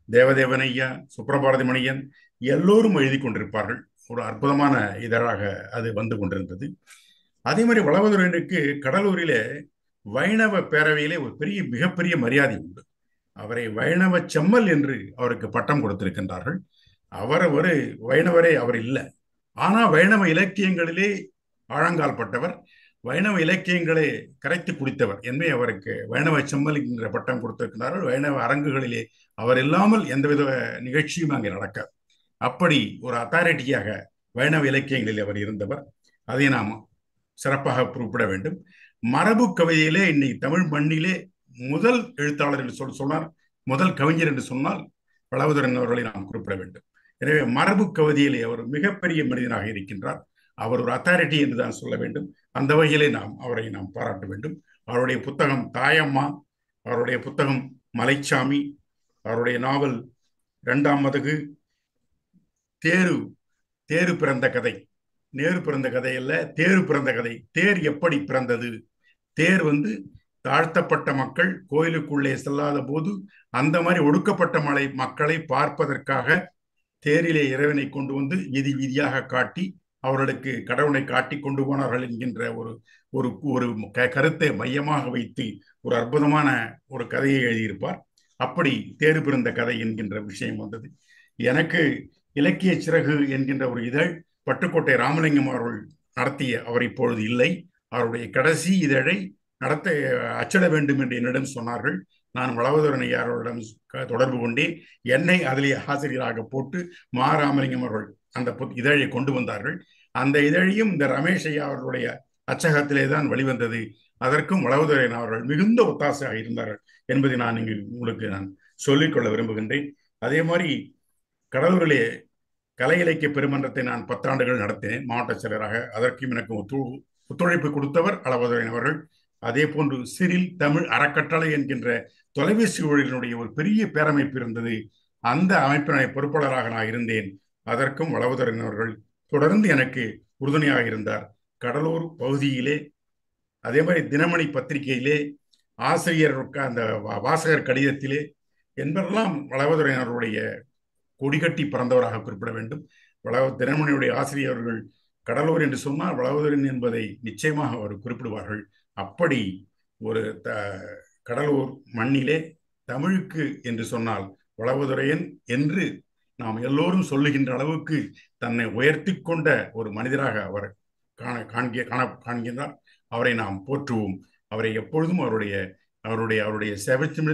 தேவதேவன் ஐயா, சுப்ரபாரதி மணியன் எல்லோரும் எழுதி கொண்டிருப்பார்கள். ஒரு அற்புதமான இதழாக அது வந்து கொண்டிருந்தது. அதே மாதிரி வளவதுரையனுக்கு கடலூரிலே வைணவ பேரவையிலே ஒரு மிகப்பெரிய மரியாதை உண்டு. அவரை வைணவ செம்மல் என்று அவருக்கு பட்டம் கொடுத்திருக்கின்றார்கள். அவர் ஒரு வைணவரே அவர் இல்லை, ஆனா வைணவ இலக்கியங்களிலே ஆழங்கால் பட்டவர், வைணவ இலக்கியங்களை கரைத்து குடித்தவர் எனவே அவருக்கு வைணவ செம்மல் என்கிற பட்டம் கொடுத்திருக்கிறார்கள். வைணவ அரங்குகளிலே அவர் இல்லாமல் எந்தவித நிகழ்ச்சியும் அங்கே நடக்காது. அப்படி ஒரு அத்தாரிட்டியாக வைணவ இலக்கியங்களில் அவர் இருந்தவர். அதை நாம் சிறப்பாக குறிப்பிட வேண்டும். மரபு கவிதையிலே இன்னைக்கு தமிழ் மண்ணிலே முதல் எழுத்தாளர் என்று சொன்னார், முதல் கவிஞர் என்று சொன்னால் வளவதுரையன் அவர்களை நாம் குறிப்பிட வேண்டும். எனவே மரபு கவிதையிலே அவர் மிகப்பெரிய மனிதனாக இருக்கின்றார். அவர் ஒரு அத்தாரிட்டி என்று தான் சொல்ல வேண்டும். அந்த வகையிலே அவரை நாம் பாராட்ட வேண்டும். அவருடைய புத்தகம் தாயம்மா, அவருடைய புத்தகம் மலைச்சாமி, அவருடைய நாவல் 2ஆம் மதகு, தேரு பிறந்த கதை, நேரு பிறந்த கதை அல்ல, தேரு பிறந்த கதை. தேர் எப்படி பிறந்தது? தேர் தாழ்த்தப்பட்ட மக்கள் கோயிலுக்குள்ளே செல்லாத போது அந்த மாதிரி ஒடுக்கப்பட்ட மக்களை பார்ப்பதற்காக தேரிலே இறைவனை கொண்டு வந்து வீதி வீதியாக காட்டி அவர்களுக்கு கடவுளை காட்டி கொண்டு போனார்கள் என்கின்ற ஒரு கருத்தை மையமாக வைத்து ஒரு அற்புதமான ஒரு கதையை எழுதியிருப்பார். அப்படி தேரு பிறந்த கதை என்கின்ற விஷயம் வந்தது. எனக்கு இலக்கிய சிறகு என்கின்ற ஒரு இதழ் பட்டுக்கோட்டை ராமலிங்கம் அவர்கள் நடத்திய, அவர் இப்பொழுது இல்லை, அவருடைய கடைசி இதழை அச்சிட வேண்டும் என்று என்னிடம் சொன்னார்கள். நான் வளவதுரையன் ஐயாரிடம் தொடர்பு கொண்டேன். என்னை அதிலே ஆசிரியராக போட்டு ராமலிங்கம் அவர்கள் அந்த இதழை கொண்டு வந்தார்கள். அந்த இதழையும் இந்த ரமேஷ் ஐயா அவர்களுடைய அச்சகத்திலே தான் வெளிவந்தது. அதற்கும் வளவதுரையன் அவர்கள் மிகுந்த ஒத்தாசையாக இருந்தார்கள் என்பதை நான் இங்கு உங்களுக்கு சொல்லிக்கொள்ள விரும்புகின்றேன். அதே மாதிரி கடலூரிலே கலை இலக்கிய பெருமன்றத்தை நான் 10 ஆண்டுகள் நடத்தினேன் மாவட்ட செயலராக. அதற்கும் எனக்கு ஒத்துழைப்பு கொடுத்தவர் வளவதுரையன் அவர்கள். அதே போன்று சிறில் தமிழ் அறக்கட்டளை என்கின்ற தொலைபேசி ஊழியர்களுடைய ஒரு பெரிய பேரமைப்பு இருந்தது. அந்த அமைப்பினுடைய பொறுப்பாளராக நான் இருந்தேன். அதற்கும் வளவதுரையன் அவர்கள் தொடர்ந்து எனக்கு உறுதுணையாக இருந்தார். கடலூர் பகுதியிலே அதே மாதிரி தினமணி பத்திரிகையிலே ஆசிரியருக்கு அந்த வாசகர் கடிதத்திலே என்பதெல்லாம் வளவதுரையன் அவர்களுடைய கொடிகட்டி பறந்தவராக குறிப்பிட வேண்டும். தினமணியுடைய ஆசிரியர்கள் கடலூர் என்று சொன்னால் வளவதுரையன் என்பதை நிச்சயமாக அவர் குறிப்பிடுவார்கள். அப்படி ஒரு கடலூர் மண்ணிலே தமிழுக்கு என்று சொன்னால் வளவதுரையன் என்று நாம் எல்லோரும் சொல்லுகின்ற அளவுக்கு தன்னை உயர்த்தி கொண்ட ஒரு மனிதராக அவர் காண்கின்றார். அவரை நாம் போற்றுவோம். அவரை எப்பொழுதும் அவருடைய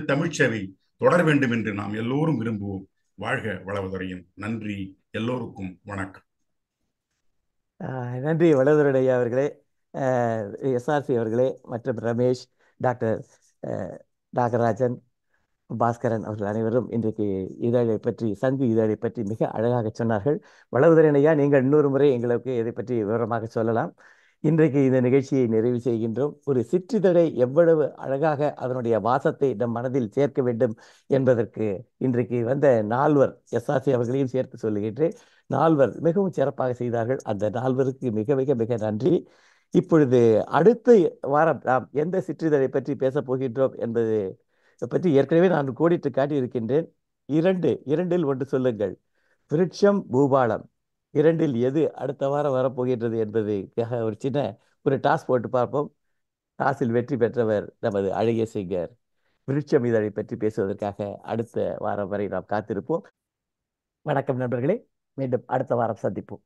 தமிழ் சேவை தொடர வேண்டும் என்று நாம் எல்லோரும் விரும்புவோம். வாழ்க வளவதுரையன். நன்றி, எல்லோருக்கும் வணக்கம். நன்றி வளவதுரையன் ஐயா அவர்களே, எஸ்ஆர்சி அவர்களே, மற்றும் ரமேஷ், டாக்டர் நாகராஜன், பாஸ்கரன் அவர்கள் அனைவரும் இன்றைக்கு இதழை பற்றி, சங்கு இதழை பற்றி மிக அழகாக சொன்னார்கள். வளவதுரையன் ஐயா, நீங்கள் இன்னொரு முறை எங்களுக்கு இதை பற்றி விவரமாக சொல்லலாம். இன்றைக்கு இந்த நிகழ்ச்சியை நிறைவு செய்கின்றோம். ஒரு சிற்றிதழை எவ்வளவு அழகாக அதனுடைய வாசத்தை நம் மனதில் சேர்க்க வேண்டும் என்பதற்கு இன்றைக்கு வந்த 4 எஸ்ஆர்சி அவர்களையும் சேர்த்து சொல்லுகின்றேன். 4 மிகவும் சிறப்பாக செய்தார்கள். அந்த 4 மிக மிக மிக நன்றி. இப்பொழுது அடுத்த வாரம் நாம் எந்த சிற்றிதழை பற்றி பேசப் போகின்றோம் என்பது பற்றி ஏற்கனவே நான் கோடிட்டு காட்டி இருக்கின்றேன். 2இல் 1 சொல்லுங்கள். விருட்சம் பூபாலம் 2இல் எது அடுத்த வாரம் வரப்போகின்றது என்பதுக்காக ஒரு டாஸ் போட்டு பார்ப்போம். டாஸில் வெற்றி பெற்றவர் நமது அழகிய சிங்கர். விருட்சம் இதழை பற்றி பேசுவதற்காக அடுத்த வாரம் வரை நாம் காத்திருப்போம். வணக்கம் நண்பர்களே, மீண்டும் அடுத்த வாரம் சந்திப்போம்.